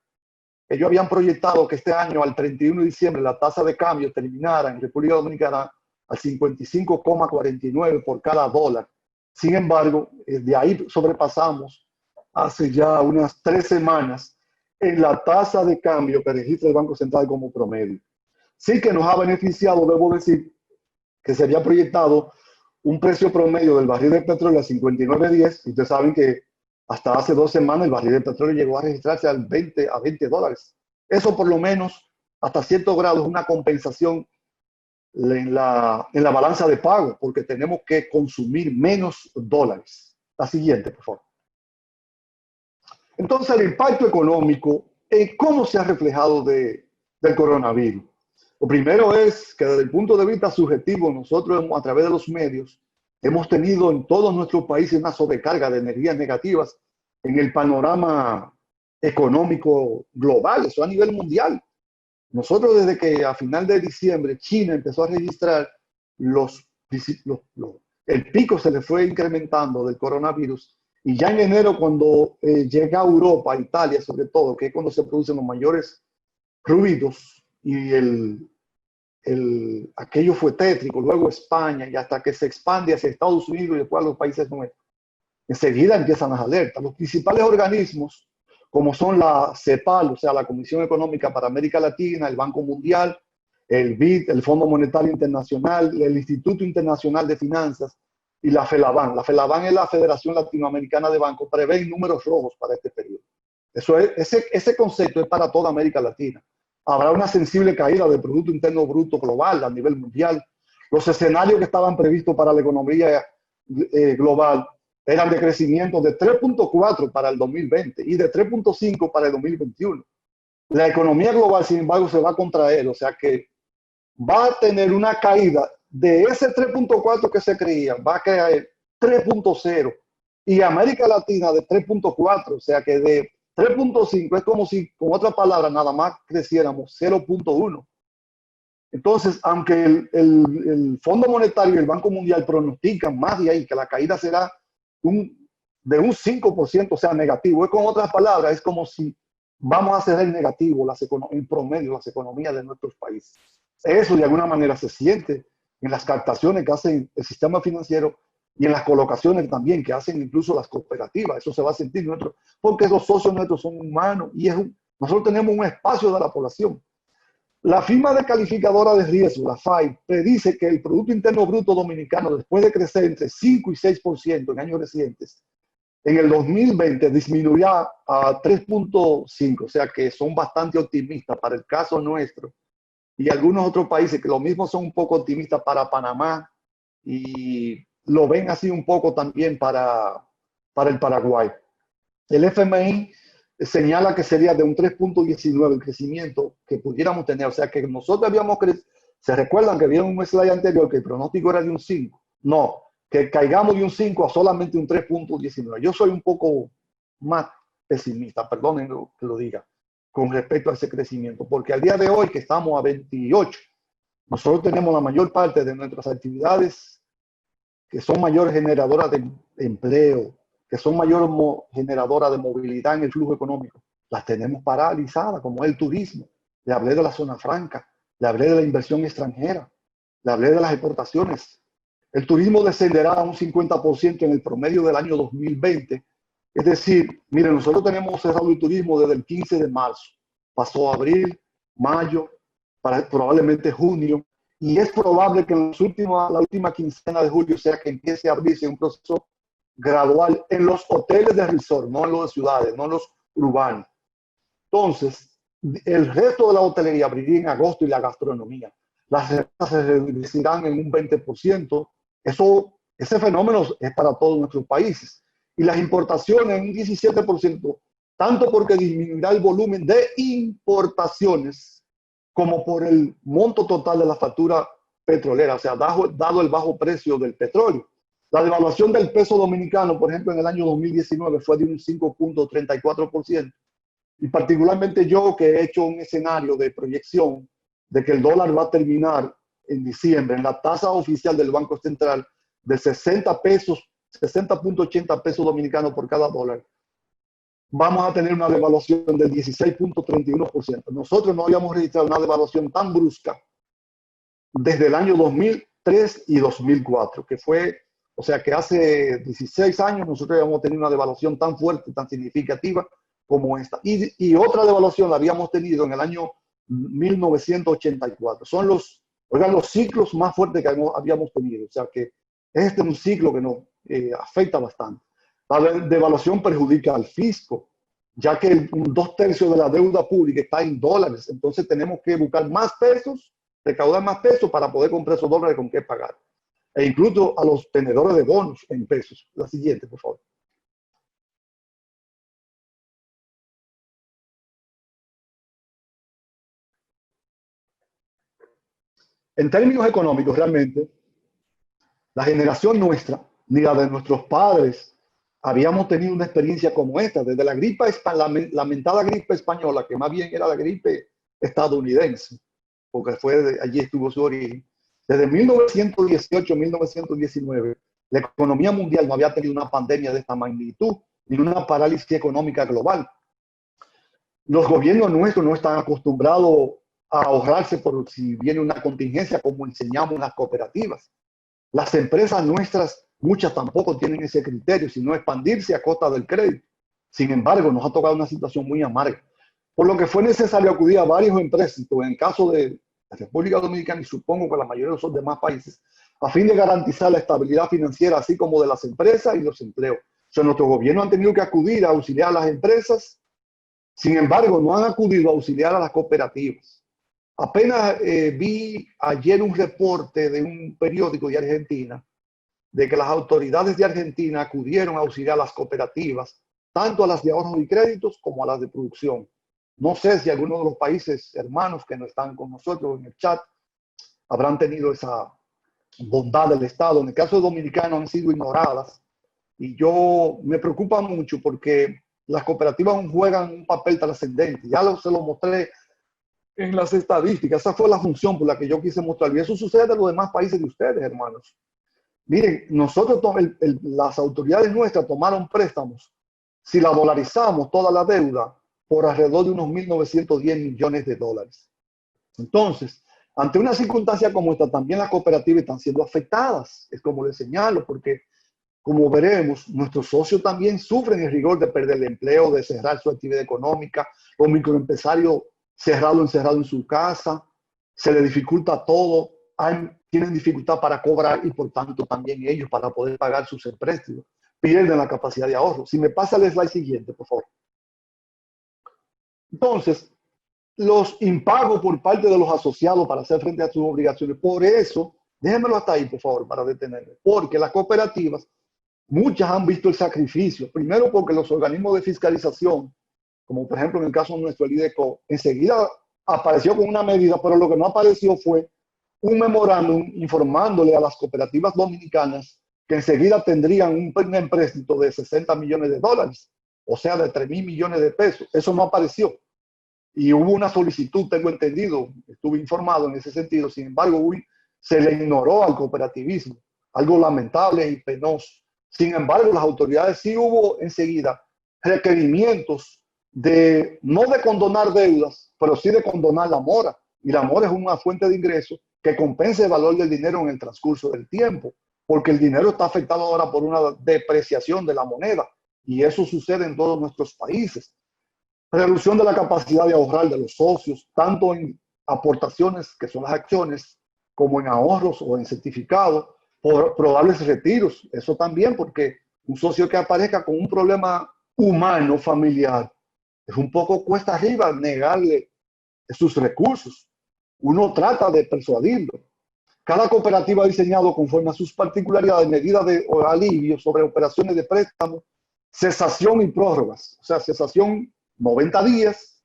Ellos habían proyectado que este año, al 31 de diciembre, la tasa de cambio terminara en República Dominicana al 55,49 por cada dólar. Sin embargo, de ahí sobrepasamos hace ya unas 3 semanas en la tasa de cambio que registra el Banco Central como promedio. Sí que nos ha beneficiado, debo decir, que se había proyectado un precio promedio del barril de petróleo a 59.10. Y ustedes saben que Hasta hace 2 semanas el barril de petróleo llegó a registrarse a $20. Eso por lo menos, hasta cierto grado, es una compensación en la balanza de pago, porque tenemos que consumir menos dólares. La siguiente, por favor. Entonces, el impacto económico, ¿cómo se ha reflejado del coronavirus? Lo primero es que desde el punto de vista subjetivo, nosotros a través de los medios hemos tenido en todos nuestros países una sobrecarga de energías negativas en el panorama económico global, eso a nivel mundial. Nosotros desde que a final de diciembre China empezó a registrar el pico se le fue incrementando del coronavirus, y ya en enero cuando llega a Europa, a Italia sobre todo, que es cuando se producen los mayores ruidos y aquello fue tétrico, luego España y hasta que se expande hacia Estados Unidos y después a los países nuestros, enseguida empiezan las alertas. Los principales organismos, como son la CEPAL, o sea, la Comisión Económica para América Latina, el Banco Mundial, el BID, el Fondo Monetario Internacional, el Instituto Internacional de Finanzas y la FELABAN. La FELABAN es la Federación Latinoamericana de Bancos, prevén números rojos para este periodo. Ese concepto es para toda América Latina. Habrá una sensible caída del Producto Interno Bruto global a nivel mundial. Los escenarios que estaban previstos para la economía global eran de crecimiento de 3.4 para el 2020 y de 3.5 para el 2021. La economía global, sin embargo, se va a contraer, o sea que va a tener una caída de ese 3.4 que se creía, va a caer 3.0, y América Latina de 3.4, o sea que de 3.5 es como si, con otra palabra, nada más creciéramos 0.1. Entonces, aunque el Fondo Monetario y el Banco Mundial pronostican más de ahí, que la caída será de un 5%, o sea, negativo. Es con otras palabras, es como si vamos a hacer el negativo en promedio las economías de nuestros países. Eso de alguna manera se siente en las captaciones que hacen el sistema financiero y en las colocaciones también que hacen incluso las cooperativas. Eso se va a sentir porque los socios nuestros son humanos y nosotros tenemos un espacio de la población. La firma de calificadora de riesgo, la FAI, predice que el Producto Interno Bruto Dominicano, después de crecer entre 5 y 6% en años recientes, en el 2020 disminuirá a 3.5, o sea que son bastante optimistas para el caso nuestro. Y algunos otros países que lo mismo son un poco optimistas para Panamá y lo ven así un poco también para el Paraguay. El FMI señala que sería de un 3.19 el crecimiento que pudiéramos tener. O sea que nosotros se recuerdan que vieron un slide anterior que el pronóstico era de un 5. No, que caigamos de un 5 a solamente un 3.19. Yo soy un poco más pesimista, perdonen que lo diga, con respecto a ese crecimiento, porque al día de hoy que estamos a 28, nosotros tenemos la mayor parte de nuestras actividades que son mayores generadoras de empleo, que son mayores generadoras de movilidad en el flujo económico, las tenemos paralizadas, como es el turismo. Le hablé de la zona franca, le hablé de la inversión extranjera, le hablé de las exportaciones. El turismo descenderá a un 50% en el promedio del año 2020. Es decir, miren, nosotros tenemos cerrado el turismo desde el 15 de marzo. Pasó abril, mayo, probablemente junio, y es probable que en la última quincena de julio sea que empiece a abrirse un proceso gradual en los hoteles de resort, no en los de ciudades, no en los urbanos. Entonces, el resto de la hotelería abriría en agosto y la gastronomía. Las rentas se reducirán en un 20%. Ese fenómeno es para todos nuestros países. Y las importaciones en un 17%, tanto porque disminuirá el volumen de importaciones como por el monto total de la factura petrolera, o sea, dado el bajo precio del petróleo. La devaluación del peso dominicano, por ejemplo, en el año 2019 fue de un 5.34%. Y particularmente yo, que he hecho un escenario de proyección de que el dólar va a terminar en diciembre en la tasa oficial del Banco Central de 60 pesos, 60.80 pesos dominicanos por cada dólar, vamos a tener una devaluación del 16.31%. Nosotros no habíamos registrado una devaluación tan brusca desde el año 2003 y 2004, que fue, o sea que hace 16 años nosotros habíamos tenido una devaluación tan fuerte, tan significativa como esta. Y otra devaluación la habíamos tenido en el año 1984. Son los ciclos más fuertes que habíamos tenido. O sea que este es un ciclo que nos afecta bastante. La devaluación perjudica al fisco, ya que 2/3 de la deuda pública está en dólares. Entonces tenemos que buscar más pesos, recaudar más pesos para poder comprar esos dólares con qué pagar. E incluso a los tenedores de bonos en pesos. La siguiente, por favor. En términos económicos, realmente, la generación nuestra, ni la de nuestros padres, habíamos tenido una experiencia como esta, desde la lamentada gripe española, que más bien era la gripe estadounidense, porque allí estuvo su origen. Desde 1918, 1919, la economía mundial no había tenido una pandemia de esta magnitud, ni una parálisis económica global. Los gobiernos nuestros no están acostumbrados a ahorrarse por si viene una contingencia, como enseñamos en las cooperativas. Las empresas nuestras, muchas tampoco tienen ese criterio, sino expandirse a costa del crédito. Sin embargo, nos ha tocado una situación muy amarga, por lo que fue necesario acudir a varios empréstitos, en el caso de la República Dominicana y supongo que la mayoría de los demás países, a fin de garantizar la estabilidad financiera, así como de las empresas y los empleos. O sea, nuestros gobiernos han tenido que acudir a auxiliar a las empresas, sin embargo, no han acudido a auxiliar a las cooperativas. Apenas vi ayer un reporte de un periódico de Argentina de que las autoridades de Argentina acudieron a auxiliar a las cooperativas, tanto a las de ahorros y créditos como a las de producción. No sé si algunos de los países hermanos que no están con nosotros en el chat habrán tenido esa bondad del Estado. En el caso de Dominicano han sido ignoradas y yo me preocupa mucho porque las cooperativas juegan un papel trascendente. Ya se lo mostré en las estadísticas. Esa fue la función por la que yo quise mostrar. Y eso sucede en los demás países de ustedes, hermanos. Miren, nosotros, las autoridades nuestras tomaron préstamos, si la dolarizamos toda la deuda, por alrededor de unos 1.910 millones de dólares. Entonces, ante una circunstancia como esta, también las cooperativas están siendo afectadas. Es como les señalo, porque como veremos, nuestros socios también sufren el rigor de perder el empleo, de cerrar su actividad económica, los microempresarios encerrados en su casa, se les dificulta todo, tienen dificultad para cobrar y por tanto también ellos para poder pagar sus empréstitos, pierden la capacidad de ahorro. Si me pasa el slide siguiente, por favor. Entonces, los impagos por parte de los asociados para hacer frente a sus obligaciones, por eso, déjenmelo hasta ahí, por favor, para detenerme, porque las cooperativas, muchas han visto el sacrificio, primero porque los organismos de fiscalización, como por ejemplo en el caso nuestro, el IDECO, enseguida apareció con una medida, pero lo que no apareció fue un memorándum informándole a las cooperativas dominicanas que enseguida tendrían un empréstito de 60 millones de dólares, o sea, de 3.000 millones de pesos. Eso no apareció. Y hubo una solicitud, tengo entendido, estuve informado en ese sentido, sin embargo, se le ignoró al cooperativismo, algo lamentable y penoso. Sin embargo, las autoridades sí hubo enseguida requerimientos no de condonar deudas, pero sí de condonar la mora. Y la mora es una fuente de ingresos que compensa el valor del dinero en el transcurso del tiempo, porque el dinero está afectado ahora por una depreciación de la moneda. Y eso sucede en todos nuestros países. Reducción de la capacidad de ahorrar de los socios, tanto en aportaciones, que son las acciones, como en ahorros o en certificados, por probables retiros. Eso también, porque un socio que aparezca con un problema humano, familiar, es un poco cuesta arriba negarle sus recursos. Uno trata de persuadirlo. Cada cooperativa ha diseñado conforme a sus particularidades medidas de alivio sobre operaciones de préstamo, cesación y prórrogas. O sea, cesación 90 días,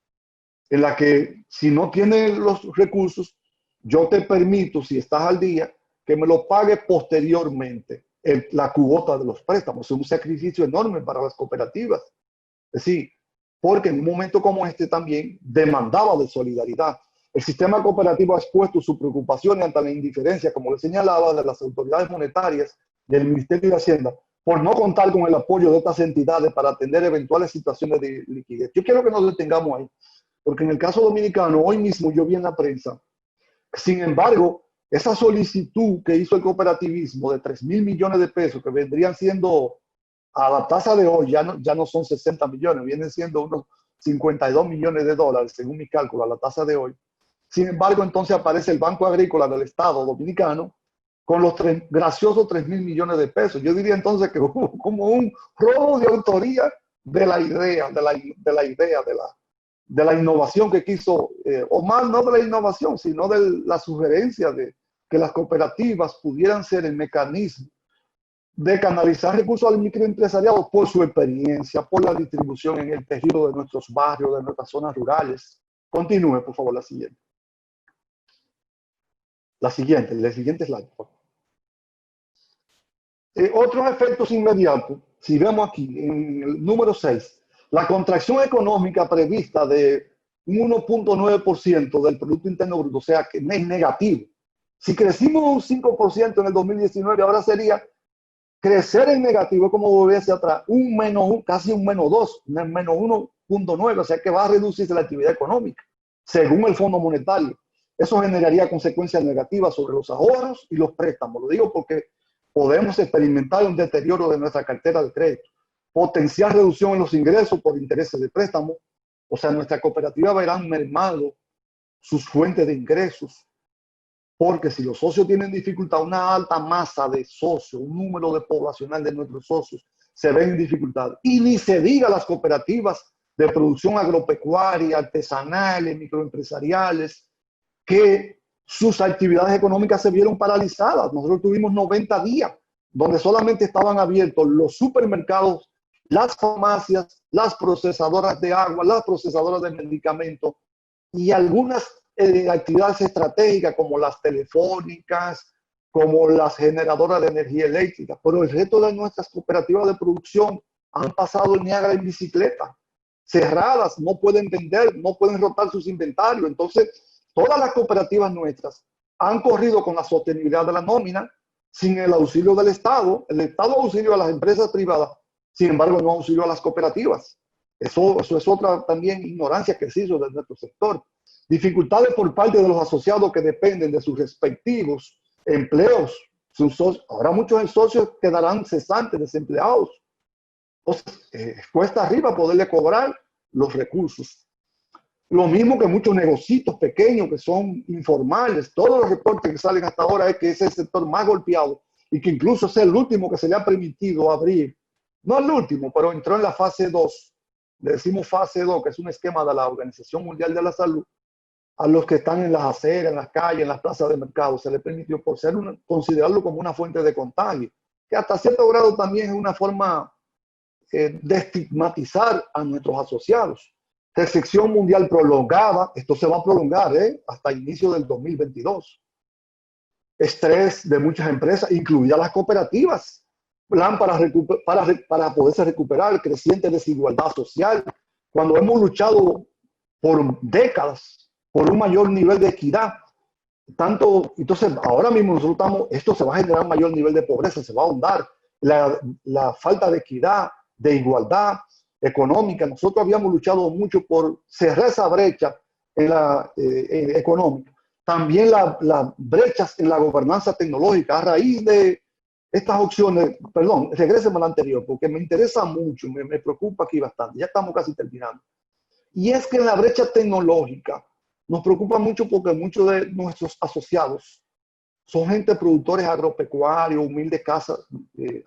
en la que si no tienes los recursos, yo te permito, si estás al día, que me lo pague posteriormente la cuota de los préstamos. Es un sacrificio enorme para las cooperativas. Es decir, porque en un momento como este también demandaba de solidaridad. El sistema cooperativo ha expuesto sus preocupaciones ante la indiferencia, como le señalaba, de las autoridades monetarias del Ministerio de Hacienda, por no contar con el apoyo de estas entidades para atender eventuales situaciones de liquidez. Yo quiero que nos detengamos ahí, porque en el caso dominicano, hoy mismo yo vi en la prensa, sin embargo, esa solicitud que hizo el cooperativismo de 3.000 millones de pesos, que vendrían siendo, a la tasa de hoy, ya no son 60 millones, vienen siendo unos 52 millones de dólares, según mi cálculo, a la tasa de hoy. Sin embargo, entonces aparece el Banco Agrícola del Estado Dominicano con los graciosos 3.000 millones de pesos. Yo diría entonces que hubo como un robo de autoría de la idea, de la innovación que quiso, o más no de la innovación, sino de la sugerencia de que las cooperativas pudieran ser el mecanismo de canalizar recursos al microempresariado por su experiencia, por la distribución en el tejido de nuestros barrios, de nuestras zonas rurales. Continúe, por favor, la siguiente. La siguiente slide, por favor. Otros efectos inmediatos, si vemos aquí, en el número 6, la contracción económica prevista de un 1.9% del Producto Interno Bruto, o sea, que es negativo. Si crecimos un 5% en el 2019, ahora sería crecer en negativo, como volver hacia atrás, casi un menos 2, un menos 1.9, o sea que va a reducirse la actividad económica, según el Fondo Monetario. Eso generaría consecuencias negativas sobre los ahorros y los préstamos. Lo digo porque podemos experimentar un deterioro de nuestra cartera de crédito, potencial reducción en los ingresos por intereses de préstamo, o sea, nuestra cooperativa verán mermado sus fuentes de ingresos, porque si los socios tienen dificultad, una alta masa de socios, un número de poblacional de nuestros socios se ven en dificultad. Y ni se diga las cooperativas de producción agropecuaria, artesanales, microempresariales, que sus actividades económicas se vieron paralizadas. Nosotros tuvimos 90 días donde solamente estaban abiertos los supermercados, las farmacias, las procesadoras de agua, las procesadoras de medicamentos y algunas actividades estratégicas como las telefónicas, como las generadoras de energía eléctrica. Pero el resto de nuestras cooperativas de producción han pasado el Niágara en bicicleta, cerradas, no pueden vender, no pueden rotar sus inventarios. Entonces, todas las cooperativas nuestras han corrido con la sostenibilidad de la nómina sin el auxilio del Estado. El Estado auxilio a las empresas privadas, sin embargo, no auxilio a las cooperativas. Eso es otra también ignorancia que se hizo de nuestro sector. Dificultades por parte de los asociados que dependen de sus respectivos empleos. Ahora muchos socios quedarán cesantes, desempleados. Entonces, cuesta arriba poderle cobrar los recursos. Lo mismo que muchos negocios pequeños que son informales. Todos los reportes que salen hasta ahora es que ese es el sector más golpeado y que incluso es el último que se le ha permitido abrir. No el último, pero entró en la fase 2. Le decimos fase 2, que es un esquema de la Organización Mundial de la Salud. A los que están en las aceras, en las calles, en las plazas de mercado, se les permitió por ser considerarlo como una fuente de contagio, que hasta cierto grado también es una forma de estigmatizar a nuestros asociados. Restricción mundial prolongada, esto se va a prolongar hasta inicio del 2022. Estrés de muchas empresas, incluidas las cooperativas, plan para poderse recuperar, creciente desigualdad social, cuando hemos luchado por décadas por un mayor nivel de equidad. Entonces, ahora mismo esto se va a generar un mayor nivel de pobreza, se va a ahondar la falta de equidad, de igualdad económica. Nosotros habíamos luchado mucho por cerrar esa brecha económica. También las brechas en la gobernanza tecnológica a raíz de estas opciones. Perdón, regréseme a la anterior, porque me interesa mucho, me preocupa aquí bastante. Ya estamos casi terminando. Y es que en la brecha tecnológica nos preocupa mucho porque muchos de nuestros asociados son gente productores agropecuarios, humildes casas,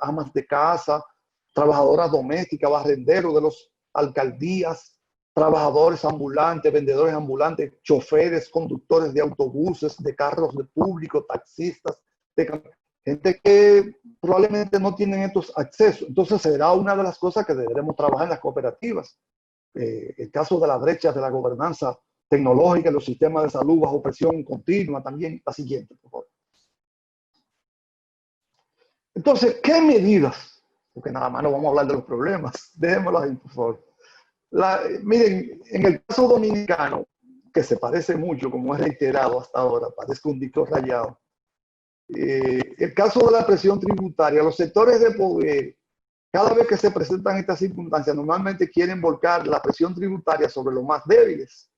amas de casa, trabajadoras domésticas, barrenderos de las alcaldías, trabajadores ambulantes, vendedores ambulantes, choferes, conductores de autobuses, de carros de público, taxistas, gente que probablemente no tienen estos accesos. Entonces será una de las cosas que deberemos trabajar en las cooperativas. El caso de las brechas de la gobernanza tecnológica, los sistemas de salud bajo presión continua, también la siguiente, por favor. Entonces, ¿qué medidas? Porque nada más no vamos a hablar de los problemas, dejémoslo ahí, por favor. Miren, en el caso dominicano, que se parece mucho, como he reiterado hasta ahora, parece un disco rayado. El caso de la presión tributaria, los sectores de poder, cada vez que se presentan estas circunstancias, normalmente quieren volcar la presión tributaria sobre los más débiles,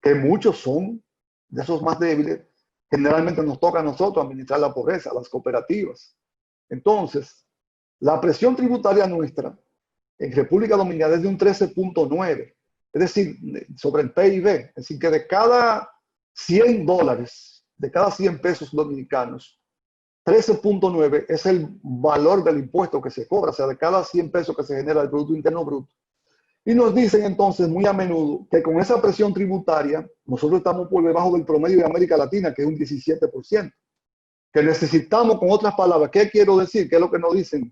que muchos son de esos más débiles. Generalmente nos toca a nosotros administrar la pobreza, las cooperativas. Entonces, la presión tributaria nuestra en República Dominicana es de un 13.9, es decir, sobre el PIB. Es decir, que de cada $100, de cada 100 pesos dominicanos, 13.9 es el valor del impuesto que se cobra, o sea, de cada 100 pesos que se genera del Producto Interno Bruto. Y nos dicen entonces muy a menudo que con esa presión tributaria, nosotros estamos por debajo del promedio de América Latina, que es un 17%. Que necesitamos, con otras palabras, ¿qué quiero decir? ¿Qué es lo que nos dicen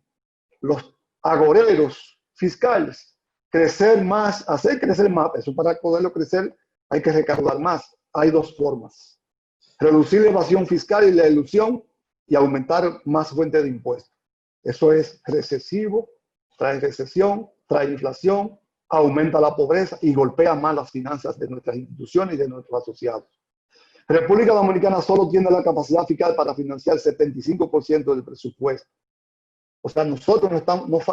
los agoreros fiscales? Crecer más, hacer crecer más. Eso, para poderlo crecer hay que recaudar más. Hay dos formas: reducir la evasión fiscal y la elusión y aumentar más fuentes de impuestos. Eso es recesivo, trae recesión, trae inflación, aumenta la pobreza y golpea más las finanzas de nuestras instituciones y de nuestros asociados. República Dominicana solo tiene la capacidad fiscal para financiar el 75% del presupuesto. O sea, nosotros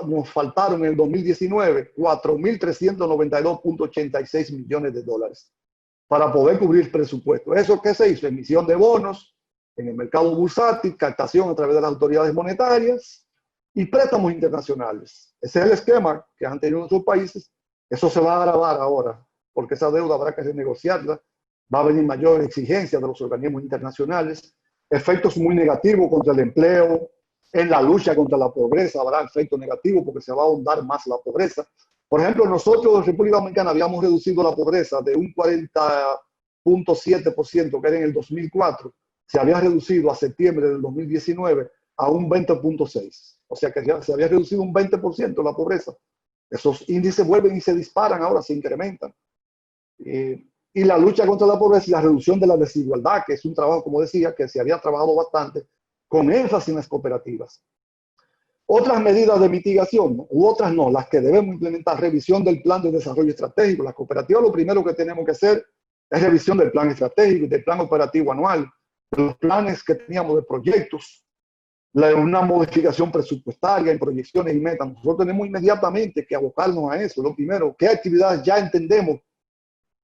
nos faltaron en el 2019 4.392.86 millones de dólares para poder cubrir el presupuesto. ¿Eso qué se hizo? Emisión de bonos en el mercado bursátil, captación a través de las autoridades monetarias y préstamos internacionales. Ese es el esquema que han tenido nuestros países. Eso se va a agravar ahora, porque esa deuda habrá que renegociarla. Va a venir mayor exigencia de los organismos internacionales, efectos muy negativos contra el empleo, en la lucha contra la pobreza habrá efectos negativos porque se va a ahondar más la pobreza. Por ejemplo, nosotros en República Dominicana habíamos reducido la pobreza de un 40.7% que era en el 2004, se había reducido a septiembre del 2019 a un 20.6%. O sea que ya se había reducido un 20% la pobreza. Esos índices vuelven y se disparan ahora, se incrementan. Y la lucha contra la pobreza y la reducción de la desigualdad, que es un trabajo, como decía, que se había trabajado bastante, con énfasis en las cooperativas. Otras medidas de mitigación, ¿no? U otras no, las que debemos implementar: revisión del plan de desarrollo estratégico. Las cooperativas, lo primero que tenemos que hacer es revisión del plan estratégico, del plan operativo anual, de los planes que teníamos de proyectos, una modificación presupuestaria en proyecciones y metas. Nosotros tenemos inmediatamente que abocarnos a eso. Lo primero, ¿qué actividades ya entendemos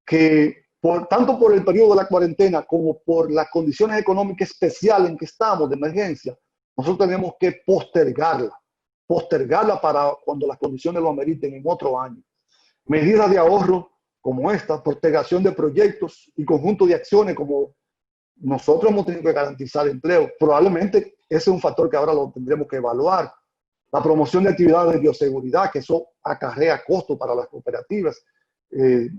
que tanto por el periodo de la cuarentena como por las condiciones económicas especiales en que estamos de emergencia, nosotros tenemos que postergarla para cuando las condiciones lo ameriten en otro año? Medidas de ahorro como esta, postergación de proyectos y conjunto de acciones como nosotros hemos tenido que garantizar empleo. Probablemente ese es un factor que ahora lo tendremos que evaluar. La promoción de actividades de bioseguridad, que eso acarrea costos para las cooperativas.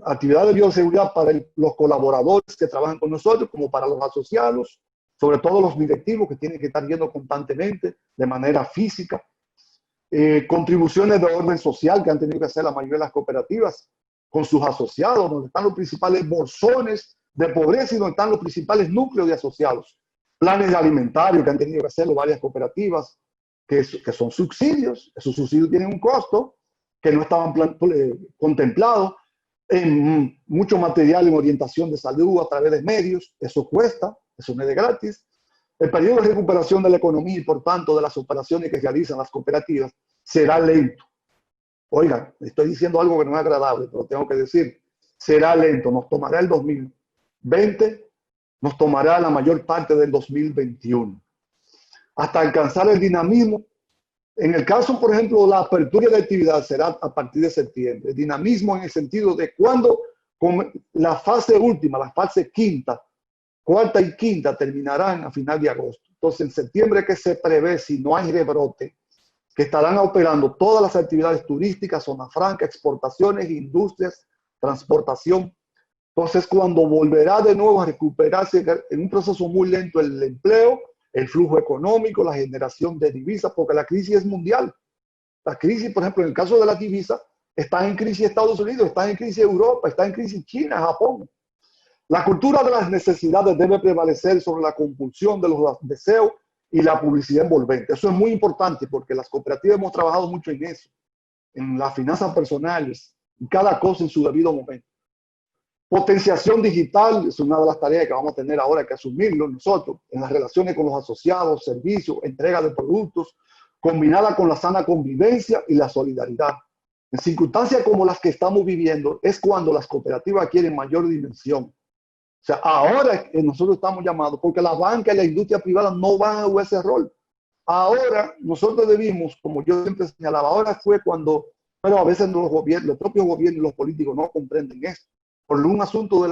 Actividades de bioseguridad para los colaboradores que trabajan con nosotros, como para los asociados, sobre todo los directivos que tienen que estar yendo constantemente de manera física. Contribuciones de orden social que han tenido que hacer la mayoría de las cooperativas con sus asociados, donde están los principales bolsones de pobreza y donde están los principales núcleos de asociados. Planes de alimentarios que han tenido que hacerlo varias cooperativas, que son subsidios. Esos subsidios tienen un costo que no estaban contemplados. En mucho material en orientación de salud a través de medios, eso cuesta, eso no es de gratis. El periodo de recuperación de la economía y por tanto de las operaciones que realizan las cooperativas será lento. Oigan, estoy diciendo algo que no es agradable, pero tengo que decir, será lento. Nos tomará el 2020, nos tomará la mayor parte del 2021, hasta alcanzar el dinamismo. En el caso, por ejemplo, la apertura de actividad será a partir de septiembre. Dinamismo en el sentido de cuando la fase última, la fase cuarta y quinta terminarán a final de agosto. Entonces, en septiembre, que se prevé, si no hay rebrote, que estarán operando todas las actividades turísticas, zona franca, exportaciones, industrias, transportación. Entonces, cuando volverá de nuevo a recuperarse en un proceso muy lento el empleo, el flujo económico, la generación de divisas, porque la crisis es mundial. La crisis, por ejemplo, en el caso de la divisa, está en crisis Estados Unidos, está en crisis Europa, está en crisis China, Japón. La cultura de las necesidades debe prevalecer sobre la compulsión de los deseos y la publicidad envolvente. Eso es muy importante porque las cooperativas hemos trabajado mucho en eso, en las finanzas personales, y cada cosa en su debido momento. Potenciación digital es una de las tareas que vamos a tener ahora que asumirlo nosotros en las relaciones con los asociados, servicios, entrega de productos, combinada con la sana convivencia y la solidaridad. En circunstancias como las que estamos viviendo es cuando las cooperativas adquieren mayor dimensión. O sea, ahora nosotros estamos llamados, porque la banca y la industria privada no van a jugar ese rol. Ahora nosotros debimos, como yo siempre señalaba, ahora fue cuando, pero a veces los propios gobiernos y los políticos no comprenden esto. Por un asunto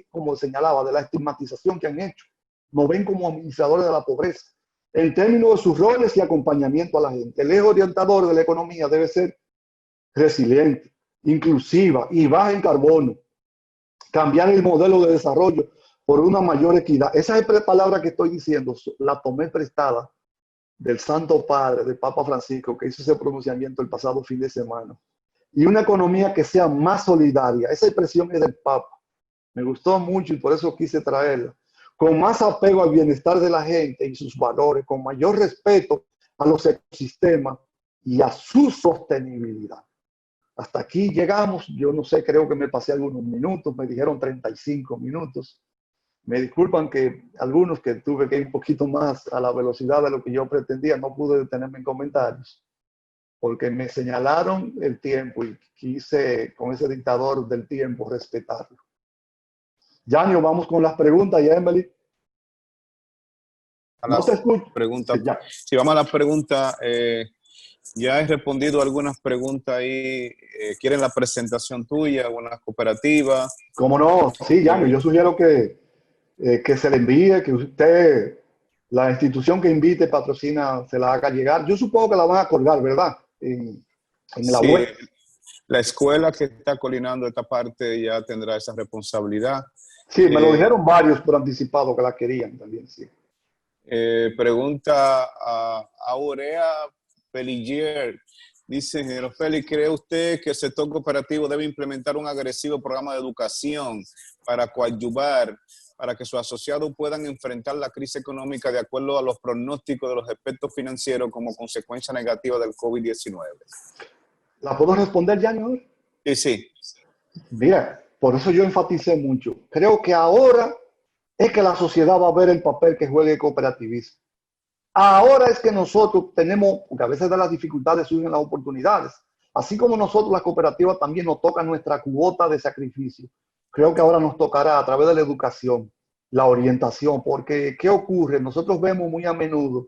como señalaba, de la estigmatización que han hecho. Nos ven como administradores de la pobreza. en términos de sus roles y acompañamiento a la gente. El eje orientador de la economía debe ser resiliente, inclusiva y baja en carbono. Cambiar el modelo de desarrollo por una mayor equidad. Esa palabra que estoy diciendo la tomé prestada del Santo Padre, del Papa Francisco, que hizo ese pronunciamiento el pasado fin de semana. Y una economía que sea más solidaria. Esa expresión es del Papa. Me gustó mucho y por eso quise traerla. Con más apego al bienestar de la gente y sus valores, con mayor respeto a los ecosistemas y a su sostenibilidad. Hasta aquí llegamos. Yo no sé, creo que me pasé algunos minutos. Me dijeron 35 minutos. Me disculpan que algunos que tuve que ir un poquito más a la velocidad de lo que yo pretendía, no pude detenerme en comentarios, porque me señalaron el tiempo y quise, con ese dictador del tiempo, respetarlo. Yanio, vamos con las preguntas. Ya, Emily. No te escucho. Pregunta. Sí, si vamos a la pregunta, ya he respondido algunas preguntas ahí. ¿Quieren la presentación tuya, algunas cooperativas? ¿Cómo no? Sí, Yanio, yo sugiero que se le envíe, que usted, la institución que invite, patrocina, se la haga llegar. Yo supongo que la van a colgar, ¿verdad? En la web. La escuela que está coordinando esta parte ya tendrá esa responsabilidad. Sí, me lo dijeron varios por anticipado que la querían también, sí. Pregunta a Aurea Peligier. Dice, ingeniero Félix, ¿cree usted que el sector cooperativo debe implementar un agresivo programa de educación para coadyuvar, para que sus asociados puedan enfrentar la crisis económica de acuerdo a los pronósticos de los expertos financieros como consecuencia negativa del COVID-19? ¿La puedo responder, Yanio? Sí, sí. Mira, por eso yo enfaticé mucho. Creo que ahora es que la sociedad va a ver el papel que juega el cooperativismo. Ahora es que nosotros tenemos, porque a veces de las dificultades surgen las oportunidades. Así como nosotros, las cooperativas, también nos toca nuestra cuota de sacrificio. Creo que ahora nos tocará a través de la educación, la orientación, porque ¿qué ocurre? Nosotros vemos muy a menudo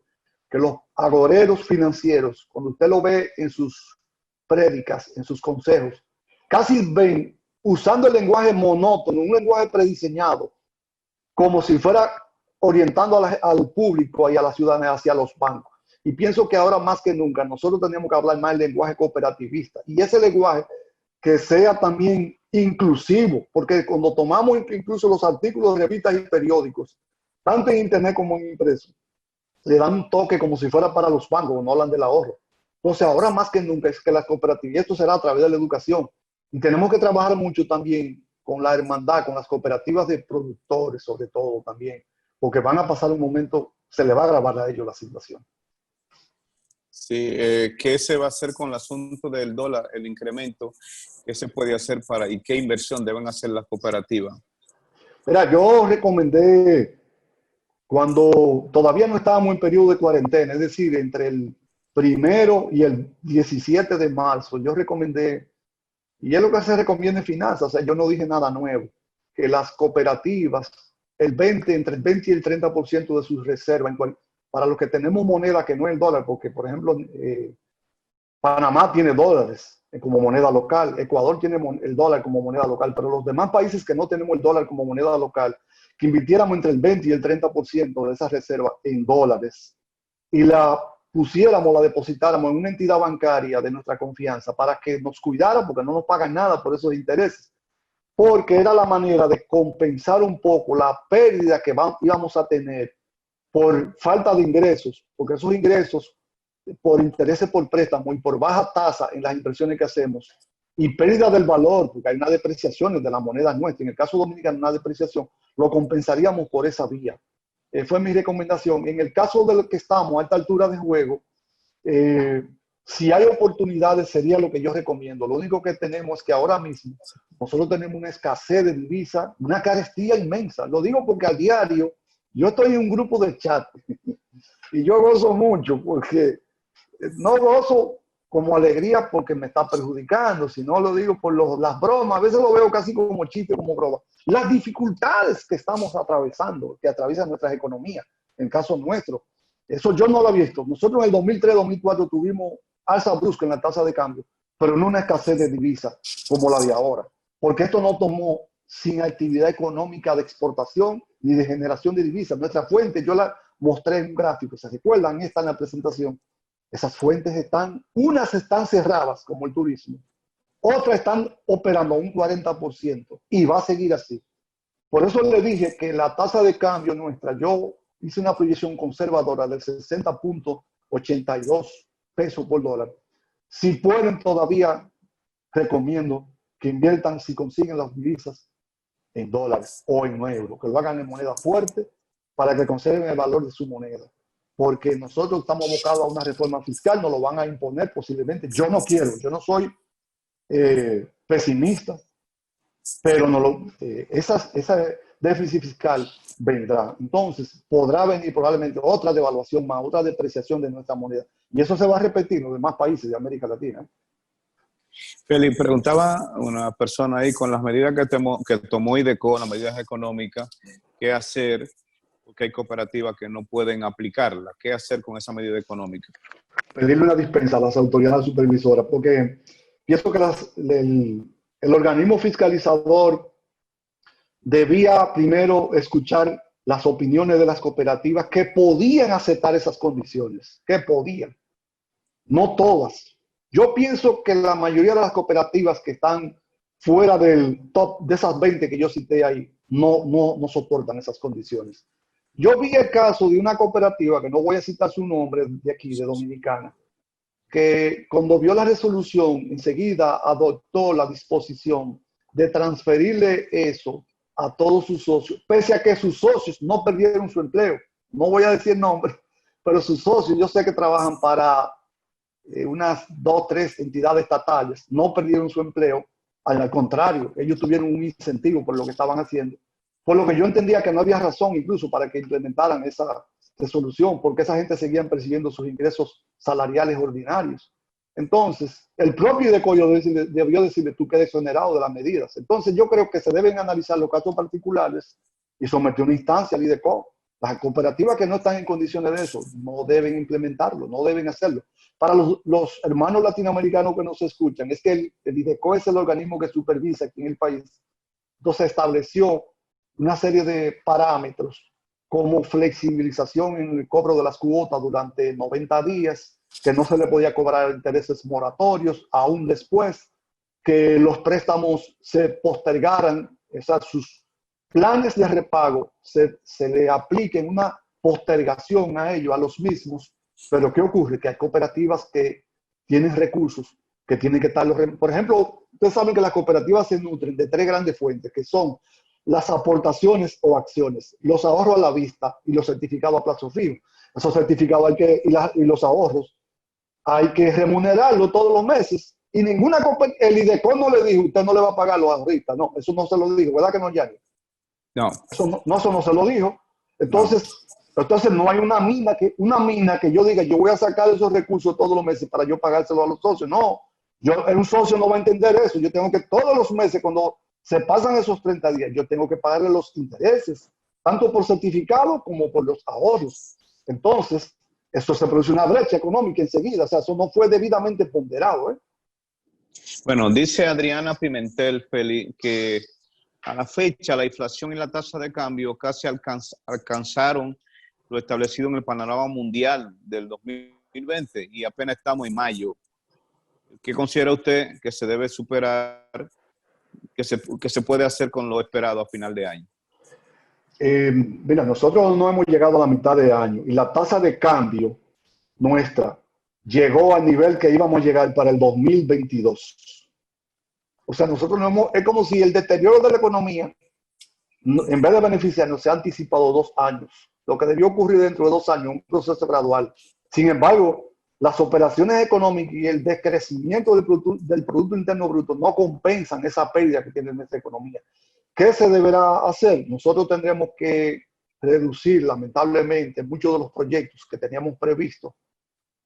que los agoreros financieros, cuando usted lo ve en sus prédicas, en sus consejos, casi ven usando el lenguaje monótono, un lenguaje prediseñado, como si fuera orientando al público y a la ciudadanía hacia los bancos. Y pienso que ahora más que nunca nosotros tenemos que hablar más el lenguaje cooperativista. Y ese lenguaje que sea también inclusivo, porque cuando tomamos incluso los artículos de revistas y periódicos, tanto en internet como en impreso, le dan un toque como si fuera para los bancos, no hablan del ahorro. Entonces ahora más que nunca es que la cooperativa, y esto será a través de la educación. Y tenemos que trabajar mucho también con la hermandad, con las cooperativas de productores, sobre todo también, porque van a pasar un momento, se le va a agravar a ellos la situación. Sí, ¿qué se va a hacer con el asunto del dólar, el incremento? ¿Qué se puede hacer para y qué inversión deben hacer las cooperativas? Mira, yo recomendé cuando todavía no estábamos en periodo de cuarentena, es decir, entre el 1 y el 17 de marzo, yo recomendé, y es lo que se recomienda en finanzas, o sea, yo no dije nada nuevo, que las cooperativas, entre el 20 y el 30% de sus reservas, para los que tenemos moneda que no es el dólar, porque por ejemplo, Panamá tiene dólares como moneda local, Ecuador tiene el dólar como moneda local, pero los demás países que no tenemos el dólar como moneda local, que invirtiéramos entre el 20 y el 30% de esas reservas en dólares y la pusiéramos, la depositáramos en una entidad bancaria de nuestra confianza para que nos cuidara, porque no nos pagan nada por esos intereses, porque era la manera de compensar un poco la pérdida que íbamos a tener por falta de ingresos, porque esos ingresos por intereses por préstamo y por baja tasa en las inversiones que hacemos y pérdida del valor, porque hay una depreciación de la moneda nuestra, en el caso dominicano una depreciación, lo compensaríamos por esa vía. Fue mi recomendación. En el caso de lo que estamos a esta altura de juego, si hay oportunidades sería lo que yo recomiendo. Lo único que tenemos es que ahora mismo nosotros tenemos una escasez de divisas, una carestía inmensa. Lo digo porque a diario yo estoy en un grupo de chat y yo gozo mucho porque no gozo como alegría porque me está perjudicando, sino lo digo por las bromas. A veces lo veo casi como chiste, como broma. Las dificultades que estamos atravesando, que atraviesan nuestras economías, en caso nuestro. Eso yo no lo he visto. Nosotros en el 2003-2004 tuvimos alza brusca en la tasa de cambio, pero no una escasez de divisas como la de ahora. Porque esto no tomó sin actividad económica de exportación ni de generación de divisas. Nuestra fuente, yo la mostré en un gráfico, ¿se recuerdan? Esta en la presentación. Esas fuentes están, unas están cerradas, como el turismo, otras están operando a un 40% y va a seguir así. Por eso le dije que la tasa de cambio nuestra, yo hice una proyección conservadora del 60.82 pesos por dólar. Si pueden todavía, recomiendo que inviertan, si consiguen las divisas, en dólares o en euros, que lo hagan en moneda fuerte para que conserven el valor de su moneda. Porque nosotros estamos abocados a una reforma fiscal, nos lo van a imponer posiblemente. Yo no quiero, yo no soy pesimista, pero no ese déficit fiscal vendrá. Entonces, podrá venir probablemente otra devaluación más, otra depreciación de nuestra moneda. Y eso se va a repetir en los demás países de América Latina. Feli, preguntaba una persona ahí con las medidas que tomó IDECO, las medidas económicas, ¿qué hacer? Porque hay cooperativas que no pueden aplicarla. ¿Qué hacer con esa medida económica? Pedirle una dispensa a las autoridades supervisoras, porque pienso que el organismo fiscalizador debía primero escuchar las opiniones de las cooperativas que podían aceptar esas condiciones, que podían, no todas. Yo pienso que la mayoría de las cooperativas que están fuera del top de esas 20 que yo cité ahí, no soportan esas condiciones. Yo vi el caso de una cooperativa, que no voy a citar su nombre, de aquí, de Dominicana, que cuando vio la resolución, enseguida adoptó la disposición de transferirle eso a todos sus socios, pese a que sus socios no perdieron su empleo. No voy a decir nombre, pero sus socios, yo sé que trabajan para unas 2 o 3 entidades estatales, no perdieron su empleo. Al contrario, ellos tuvieron un incentivo por lo que estaban haciendo. Por lo que yo entendía que no había razón incluso para que implementaran esa resolución, porque esa gente seguían percibiendo sus ingresos salariales ordinarios. Entonces, el propio IDECO debió decirle, tú quedas exonerado de las medidas. Entonces, yo creo que se deben analizar los casos particulares y someter una instancia al IDECO. Las cooperativas que no están en condiciones de eso no deben implementarlo, no deben hacerlo. Para los hermanos latinoamericanos que nos escuchan, es que el IDECO es el organismo que supervisa aquí en el país. Entonces, estableció una serie de parámetros como flexibilización en el cobro de las cuotas durante 90 días, que no se le podía cobrar intereses moratorios aún después, que los préstamos se postergaran, sus planes de repago se le apliquen una postergación a ellos, a los mismos. Pero ¿qué ocurre? Que hay cooperativas que tienen recursos que tienen que estar, por ejemplo, ustedes saben que las cooperativas se nutren de 3 grandes fuentes, que son las aportaciones o acciones, los ahorros a la vista y los certificados a plazo fijo. Esos certificados y los ahorros hay que remunerarlos todos los meses. Y ninguna el IDECO no le dijo, usted no le va a pagar los ahorristas. No, eso no se lo dijo, ¿verdad que no, Yanni? No. Eso no se lo dijo. Entonces no hay una mina que yo diga, yo voy a sacar esos recursos todos los meses para yo pagárselo a los socios. No, un socio no va a entender eso. Yo tengo que todos los meses, cuando se pasan esos 30 días, yo tengo que pagarle los intereses, tanto por certificado como por los ahorros. Entonces, eso se produce una brecha económica enseguida. O sea, eso no fue debidamente ponderado, ¿eh? Bueno, dice Adriana Pimentel, Feli, que a la fecha la inflación y la tasa de cambio casi alcanzaron lo establecido en el panorama mundial del 2020 y apenas estamos en mayo. ¿Qué considera usted que se debe superar, que se puede hacer con lo esperado a final de año? Mira, nosotros no hemos llegado a la mitad de año y la tasa de cambio nuestra llegó al nivel que íbamos a llegar para el 2022. O sea, nosotros es como si el deterioro de la economía, en vez de beneficiarnos, se ha anticipado 2 años. Lo que debió ocurrir dentro de 2 años, un proceso gradual. Sin embargo, las operaciones económicas y el decrecimiento del Producto Interno Bruto no compensan esa pérdida que tiene nuestra economía. ¿Qué se deberá hacer? Nosotros tendremos que reducir, lamentablemente, muchos de los proyectos que teníamos previstos.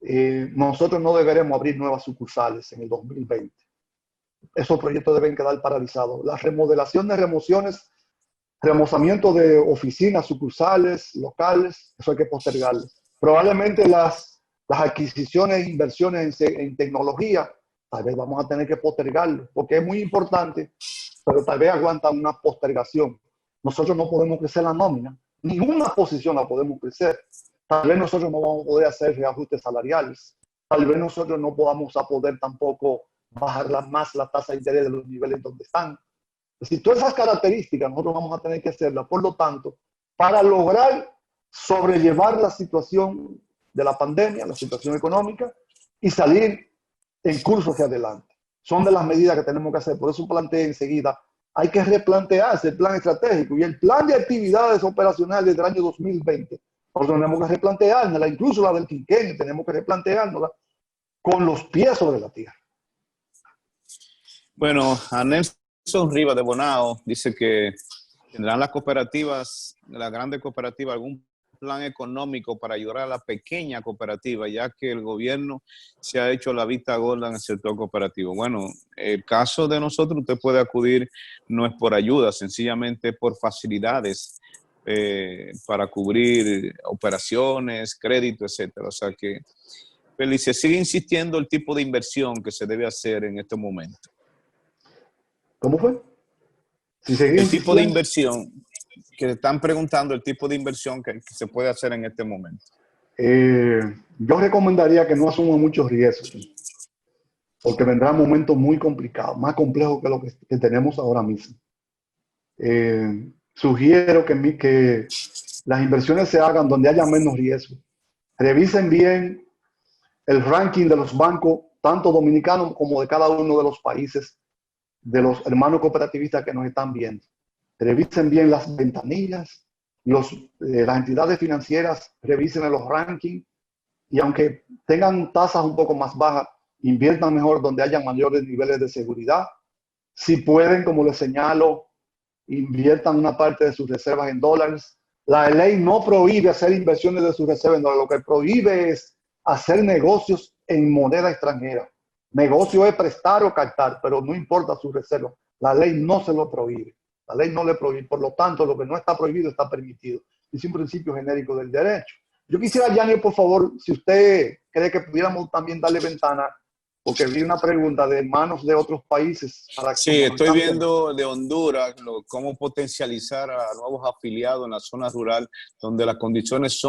Nosotros no deberemos abrir nuevas sucursales en el 2020. Esos proyectos deben quedar paralizados. La remodelación de remozamiento de oficinas, sucursales, locales, eso hay que postergarlo. Probablemente las adquisiciones e inversiones en tecnología, tal vez vamos a tener que postergarlo, porque es muy importante, pero tal vez aguanta una postergación. Nosotros no podemos crecer la nómina, ninguna posición la podemos crecer. Tal vez nosotros no vamos a poder hacer reajustes salariales. Tal vez nosotros no podamos a poder tampoco bajar más la tasa de interés de los niveles donde están. Es decir, todas esas características nosotros vamos a tener que hacerlas. Por lo tanto, para lograr sobrellevar la situación de la pandemia, la situación económica, y salir en curso hacia adelante. Son de las medidas que tenemos que hacer. Por eso planteé enseguida, hay que replantearse el plan estratégico y el plan de actividades operacionales del año 2020. Nosotros tenemos que replanteárnosla, incluso la del quinquenio, tenemos que replanteárnosla con los pies sobre la tierra. Bueno, a Nelson Rivas de Bonao dice que tendrán las cooperativas, las grandes cooperativas, algún plan económico para ayudar a la pequeña cooperativa, ya que el gobierno se ha hecho la vista gorda en el sector cooperativo. Bueno, el caso de nosotros, usted puede acudir, no es por ayuda, sencillamente por facilidades para cubrir operaciones, crédito, etcétera. O sea que, Felice, sigue insistiendo el tipo de inversión que se debe hacer en este momento. ¿Cómo fue? El tipo de inversión, que están preguntando el tipo de inversión que se puede hacer en este momento. Yo recomendaría que no asuma muchos riesgos, porque vendrán momentos muy complicados, más complejos que lo que tenemos ahora mismo. Sugiero que las inversiones se hagan donde haya menos riesgo. Revisen bien el ranking de los bancos, tanto dominicanos como de cada uno de los países, de los hermanos cooperativistas que nos están viendo. Revisen bien las ventanillas, las entidades financieras revisen los rankings y aunque tengan tasas un poco más bajas, inviertan mejor donde haya mayores niveles de seguridad. Si pueden, como les señalo, inviertan una parte de sus reservas en dólares. La ley no prohíbe hacer inversiones de sus reservas en dólares, lo que prohíbe es hacer negocios en moneda extranjera. Negocio es prestar o captar, pero no importa su reserva. La ley no se lo prohíbe. La ley no le prohíbe. Por lo tanto, lo que no está prohibido está permitido. Es un principio genérico del derecho. Yo quisiera, Yanio, por favor, si usted cree que pudiéramos también darle ventana, porque vi una pregunta de hermanos de otros países. Sí, estoy viendo de Honduras cómo potencializar a nuevos afiliados en la zona rural donde las condiciones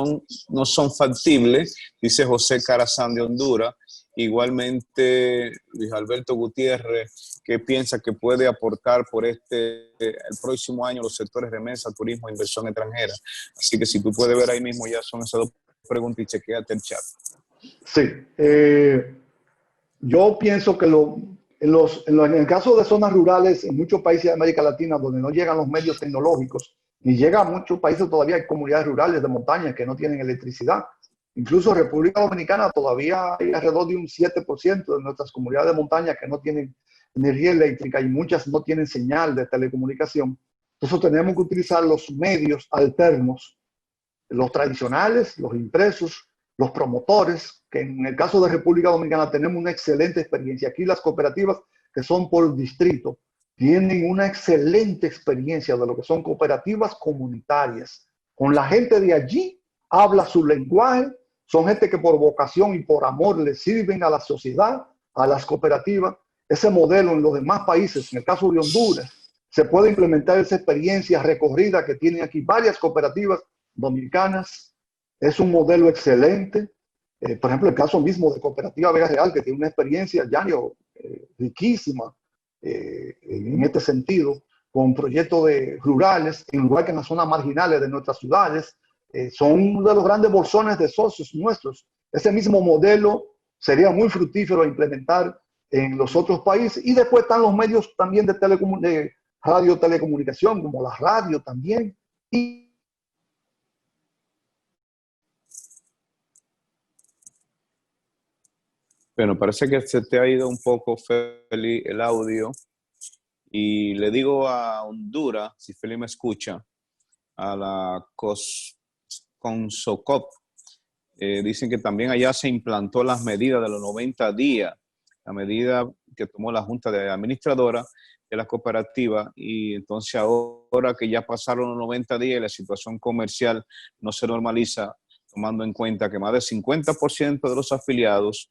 no son factibles, dice José Carazán de Honduras. Igualmente, Luis Alberto Gutiérrez, que piensa que puede aportar por el próximo año los sectores remesa, turismo e inversión extranjera. Así que si tú puedes ver ahí mismo, ya son esas dos preguntas y chequéate el chat. Sí, yo pienso que en el caso de zonas rurales, en muchos países de América Latina, donde no llegan los medios tecnológicos, ni llega a muchos países todavía hay comunidades rurales de montaña que no tienen electricidad. Incluso República Dominicana todavía hay alrededor de un 7% de nuestras comunidades de montaña que no tienen energía eléctrica y muchas no tienen señal de telecomunicación. Entonces tenemos que utilizar los medios alternos, los tradicionales, los impresos, los promotores, que en el caso de República Dominicana tenemos una excelente experiencia. Aquí las cooperativas que son por distrito tienen una excelente experiencia de lo que son cooperativas comunitarias. Con la gente de allí habla su lenguaje, son gente que por vocación y por amor le sirven a la sociedad, a las cooperativas. Ese modelo en los demás países, en el caso de Honduras, se puede implementar esa experiencia recorrida que tienen aquí varias cooperativas dominicanas. Es un modelo excelente. Por ejemplo, el caso mismo de Cooperativa Vega Real, que tiene una experiencia ya riquísima en este sentido, con proyectos rurales, en lugar que en las zonas marginales de nuestras ciudades. Son uno de los grandes bolsones de socios nuestros. Ese mismo modelo sería muy fructífero implementar en los otros países. Y después están los medios también de radio-telecomunicación, como la radio también. Bueno, parece que se te ha ido un poco, Feli, el audio. Y le digo a Honduras, si Feli me escucha, a la CONSOCOP, dicen que también allá se implantó las medidas de los 90 días, la medida que tomó la Junta de Administradora de la cooperativa, y entonces ahora que ya pasaron los 90 días y la situación comercial no se normaliza, tomando en cuenta que más del 50% de los afiliados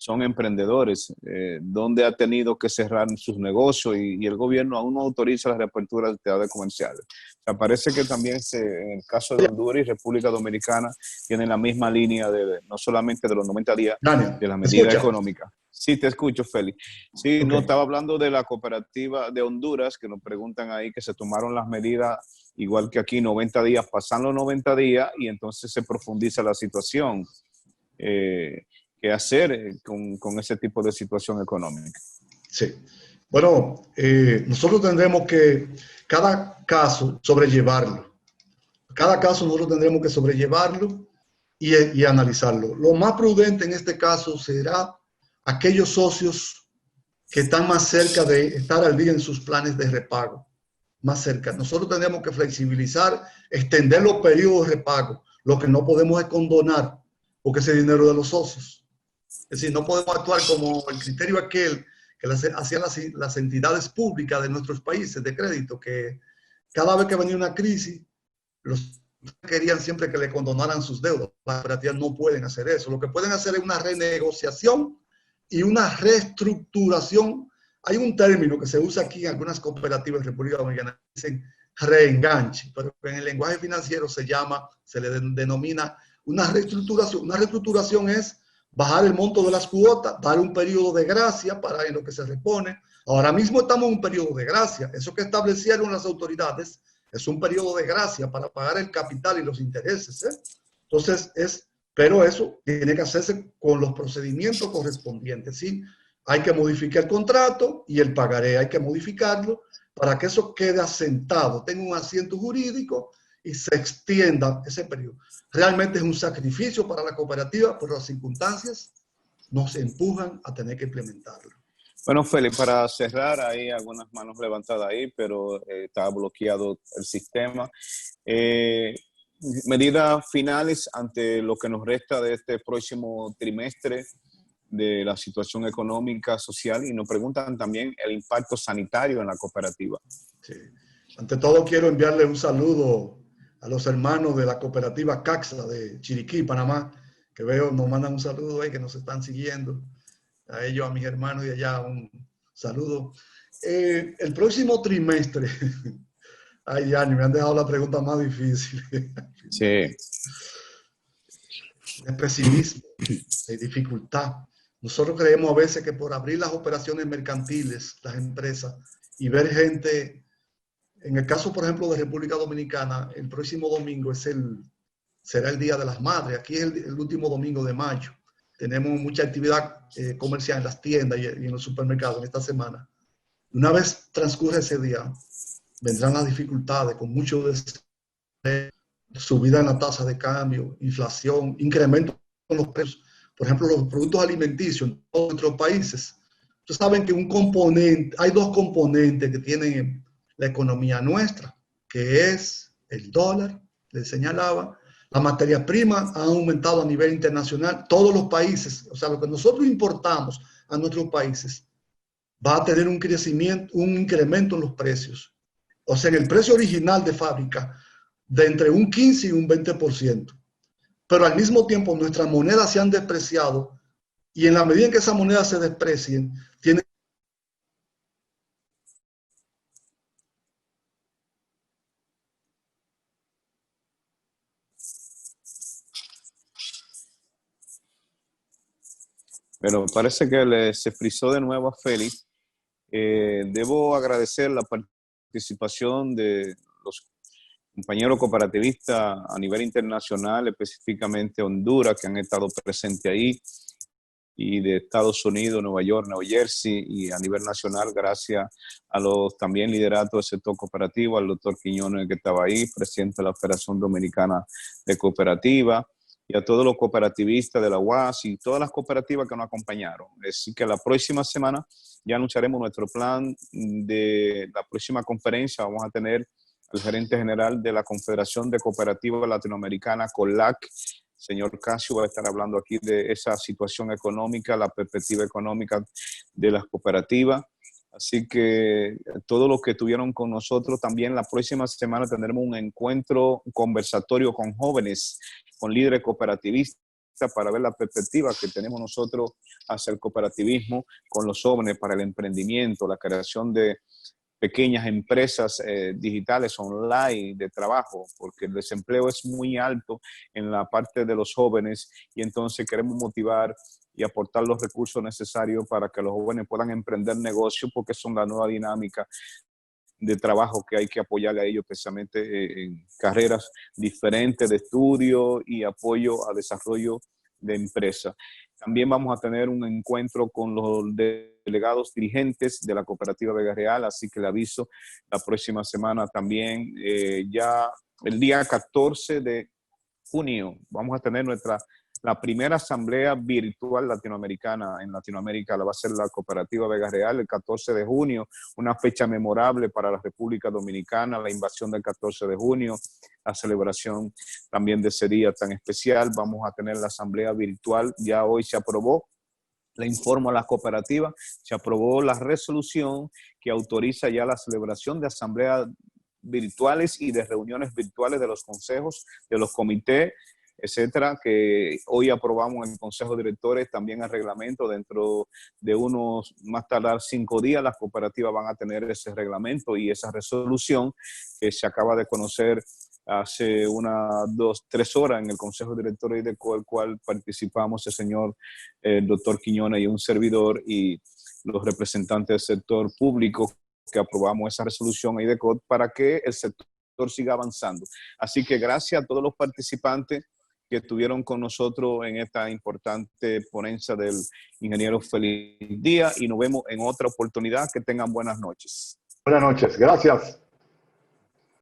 son emprendedores, donde ha tenido que cerrar sus negocios y el gobierno aún no autoriza la reapertura de actividades comerciales. O sea, parece que también en el caso de Honduras y República Dominicana tienen la misma línea no solamente de los 90 días Daniel, de la ¿me medida escuchas? económica. Sí, te escucho, Félix. Sí, Ok. no, estaba hablando de la cooperativa de Honduras, que nos preguntan ahí que se tomaron las medidas igual que aquí, 90 días, pasan los 90 días y entonces se profundiza la situación. ¿Qué hacer con ese tipo de situación económica? Sí. Bueno, nosotros tendremos que cada caso sobrellevarlo. Cada caso nosotros tendremos que sobrellevarlo y analizarlo. Lo más prudente en este caso será aquellos socios que están más cerca de estar al día en sus planes de repago. Más cerca. Nosotros tendremos que flexibilizar, extender los periodos de repago. Lo que no podemos es condonar, porque ese dinero de los socios. Es decir, no podemos actuar como el criterio aquel que hacían las entidades públicas de nuestros países de crédito, que cada vez que venía una crisis, los querían siempre que le condonaran sus deudas. Las cooperativas no pueden hacer eso. Lo que pueden hacer es una renegociación y una reestructuración. Hay un término que se usa aquí en algunas cooperativas de República Dominicana, dicen reenganche, pero en el lenguaje financiero se le denomina una reestructuración. Una reestructuración es bajar el monto de las cuotas, dar un periodo de gracia para en lo que se repone. Ahora mismo estamos en un periodo de gracia. Eso que establecieron las autoridades es un periodo de gracia para pagar el capital y los intereses. Entonces, pero eso tiene que hacerse con los procedimientos correspondientes. ¿Sí? Hay que modificar el contrato y el pagaré hay que modificarlo para que eso quede asentado, tenga un asiento jurídico y se extienda ese periodo. Realmente es un sacrificio para la cooperativa, pero las circunstancias nos empujan a tener que implementarlo. Bueno, Félix, para cerrar, hay algunas manos levantadas ahí, pero está bloqueado el sistema. Medidas finales ante lo que nos resta de este próximo trimestre de la situación económica, social, y nos preguntan también el impacto sanitario en la cooperativa. Sí. Ante todo, quiero enviarle un saludo a los hermanos de la cooperativa Caxa de Chiriquí, Panamá, que veo, nos mandan un saludo ahí, que nos están siguiendo. A ellos, a mis hermanos de allá, un saludo. El próximo trimestre, ay, ya, me han dejado la pregunta más difícil. Sí. De pesimismo, de dificultad. Nosotros creemos a veces que por abrir las operaciones mercantiles, las empresas, y ver gente, en el caso, por ejemplo, de República Dominicana, el próximo domingo será el Día de las Madres. Aquí es el último domingo de mayo. Tenemos mucha actividad comercial en las tiendas y en los supermercados en esta semana. Una vez transcurre ese día, vendrán las dificultades con mucho subida en la tasa de cambio, inflación, incremento en los precios. Por ejemplo, los productos alimenticios en todos nuestros países. Ustedes saben que hay dos componentes que tienen la economía nuestra, que es el dólar, les señalaba, la materia prima ha aumentado a nivel internacional, todos los países, o sea, lo que nosotros importamos a nuestros países va a tener un crecimiento, un incremento en los precios. O sea, en el precio original de fábrica, de entre un 15 y un 20%. Pero al mismo tiempo nuestras monedas se han despreciado y en la medida en que esas monedas se desprecien, tienen Pero parece que se frizó de nuevo a Félix. Debo agradecer la participación de los compañeros cooperativistas a nivel internacional, específicamente Honduras, que han estado presentes ahí, y de Estados Unidos, Nueva York, Nueva Jersey, y a nivel nacional, gracias a los también lideratos del sector cooperativo, al doctor Quiñones que estaba ahí, presidente de la Federación Dominicana de Cooperativa, y a todos los cooperativistas de la UAS y todas las cooperativas que nos acompañaron. Así que la próxima semana ya anunciaremos nuestro plan de la próxima conferencia. Vamos a tener al gerente general de la Confederación de Cooperativas Latinoamericana, COLAC, señor Casio, va a estar hablando aquí de esa situación económica, la perspectiva económica de las cooperativas. Así que todos los que estuvieron con nosotros, también la próxima semana tendremos un encuentro, un conversatorio con jóvenes, con líderes cooperativistas, para ver la perspectiva que tenemos nosotros hacia el cooperativismo con los jóvenes para el emprendimiento, la creación de pequeñas empresas digitales online de trabajo, porque el desempleo es muy alto en la parte de los jóvenes y entonces queremos motivar y aportar los recursos necesarios para que los jóvenes puedan emprender negocios, porque son la nueva dinámica de trabajo que hay que apoyarle a ellos, precisamente en carreras diferentes de estudio y apoyo a desarrollo de empresa. También vamos a tener un encuentro con los delegados dirigentes de la Cooperativa Vega Real, así que le aviso la próxima semana también, ya el día 14 de junio, vamos a tener la primera asamblea virtual latinoamericana en Latinoamérica. La va a ser la Cooperativa Vega Real el 14 de junio, una fecha memorable para la República Dominicana, la invasión del 14 de junio, la celebración también de ese día tan especial. Vamos a tener la asamblea virtual, ya hoy se aprobó. Le informo a la cooperativa, se aprobó la resolución que autoriza ya la celebración de asambleas virtuales y de reuniones virtuales de los consejos, de los comités, etcétera, que hoy aprobamos en el Consejo de Directores, también el reglamento. Dentro de unos, más tardar 5 días, las cooperativas van a tener ese reglamento y esa resolución que se acaba de conocer hace 2-3 horas en el Consejo de Directores, del cual participamos el señor doctor Quiñones y un servidor y los representantes del sector público, que aprobamos esa resolución ahí de COD para que el sector siga avanzando. Así que gracias a todos los participantes que estuvieron con nosotros en esta importante ponencia del ingeniero. Feliz día y nos vemos en otra oportunidad. Que tengan buenas noches. Buenas noches, gracias.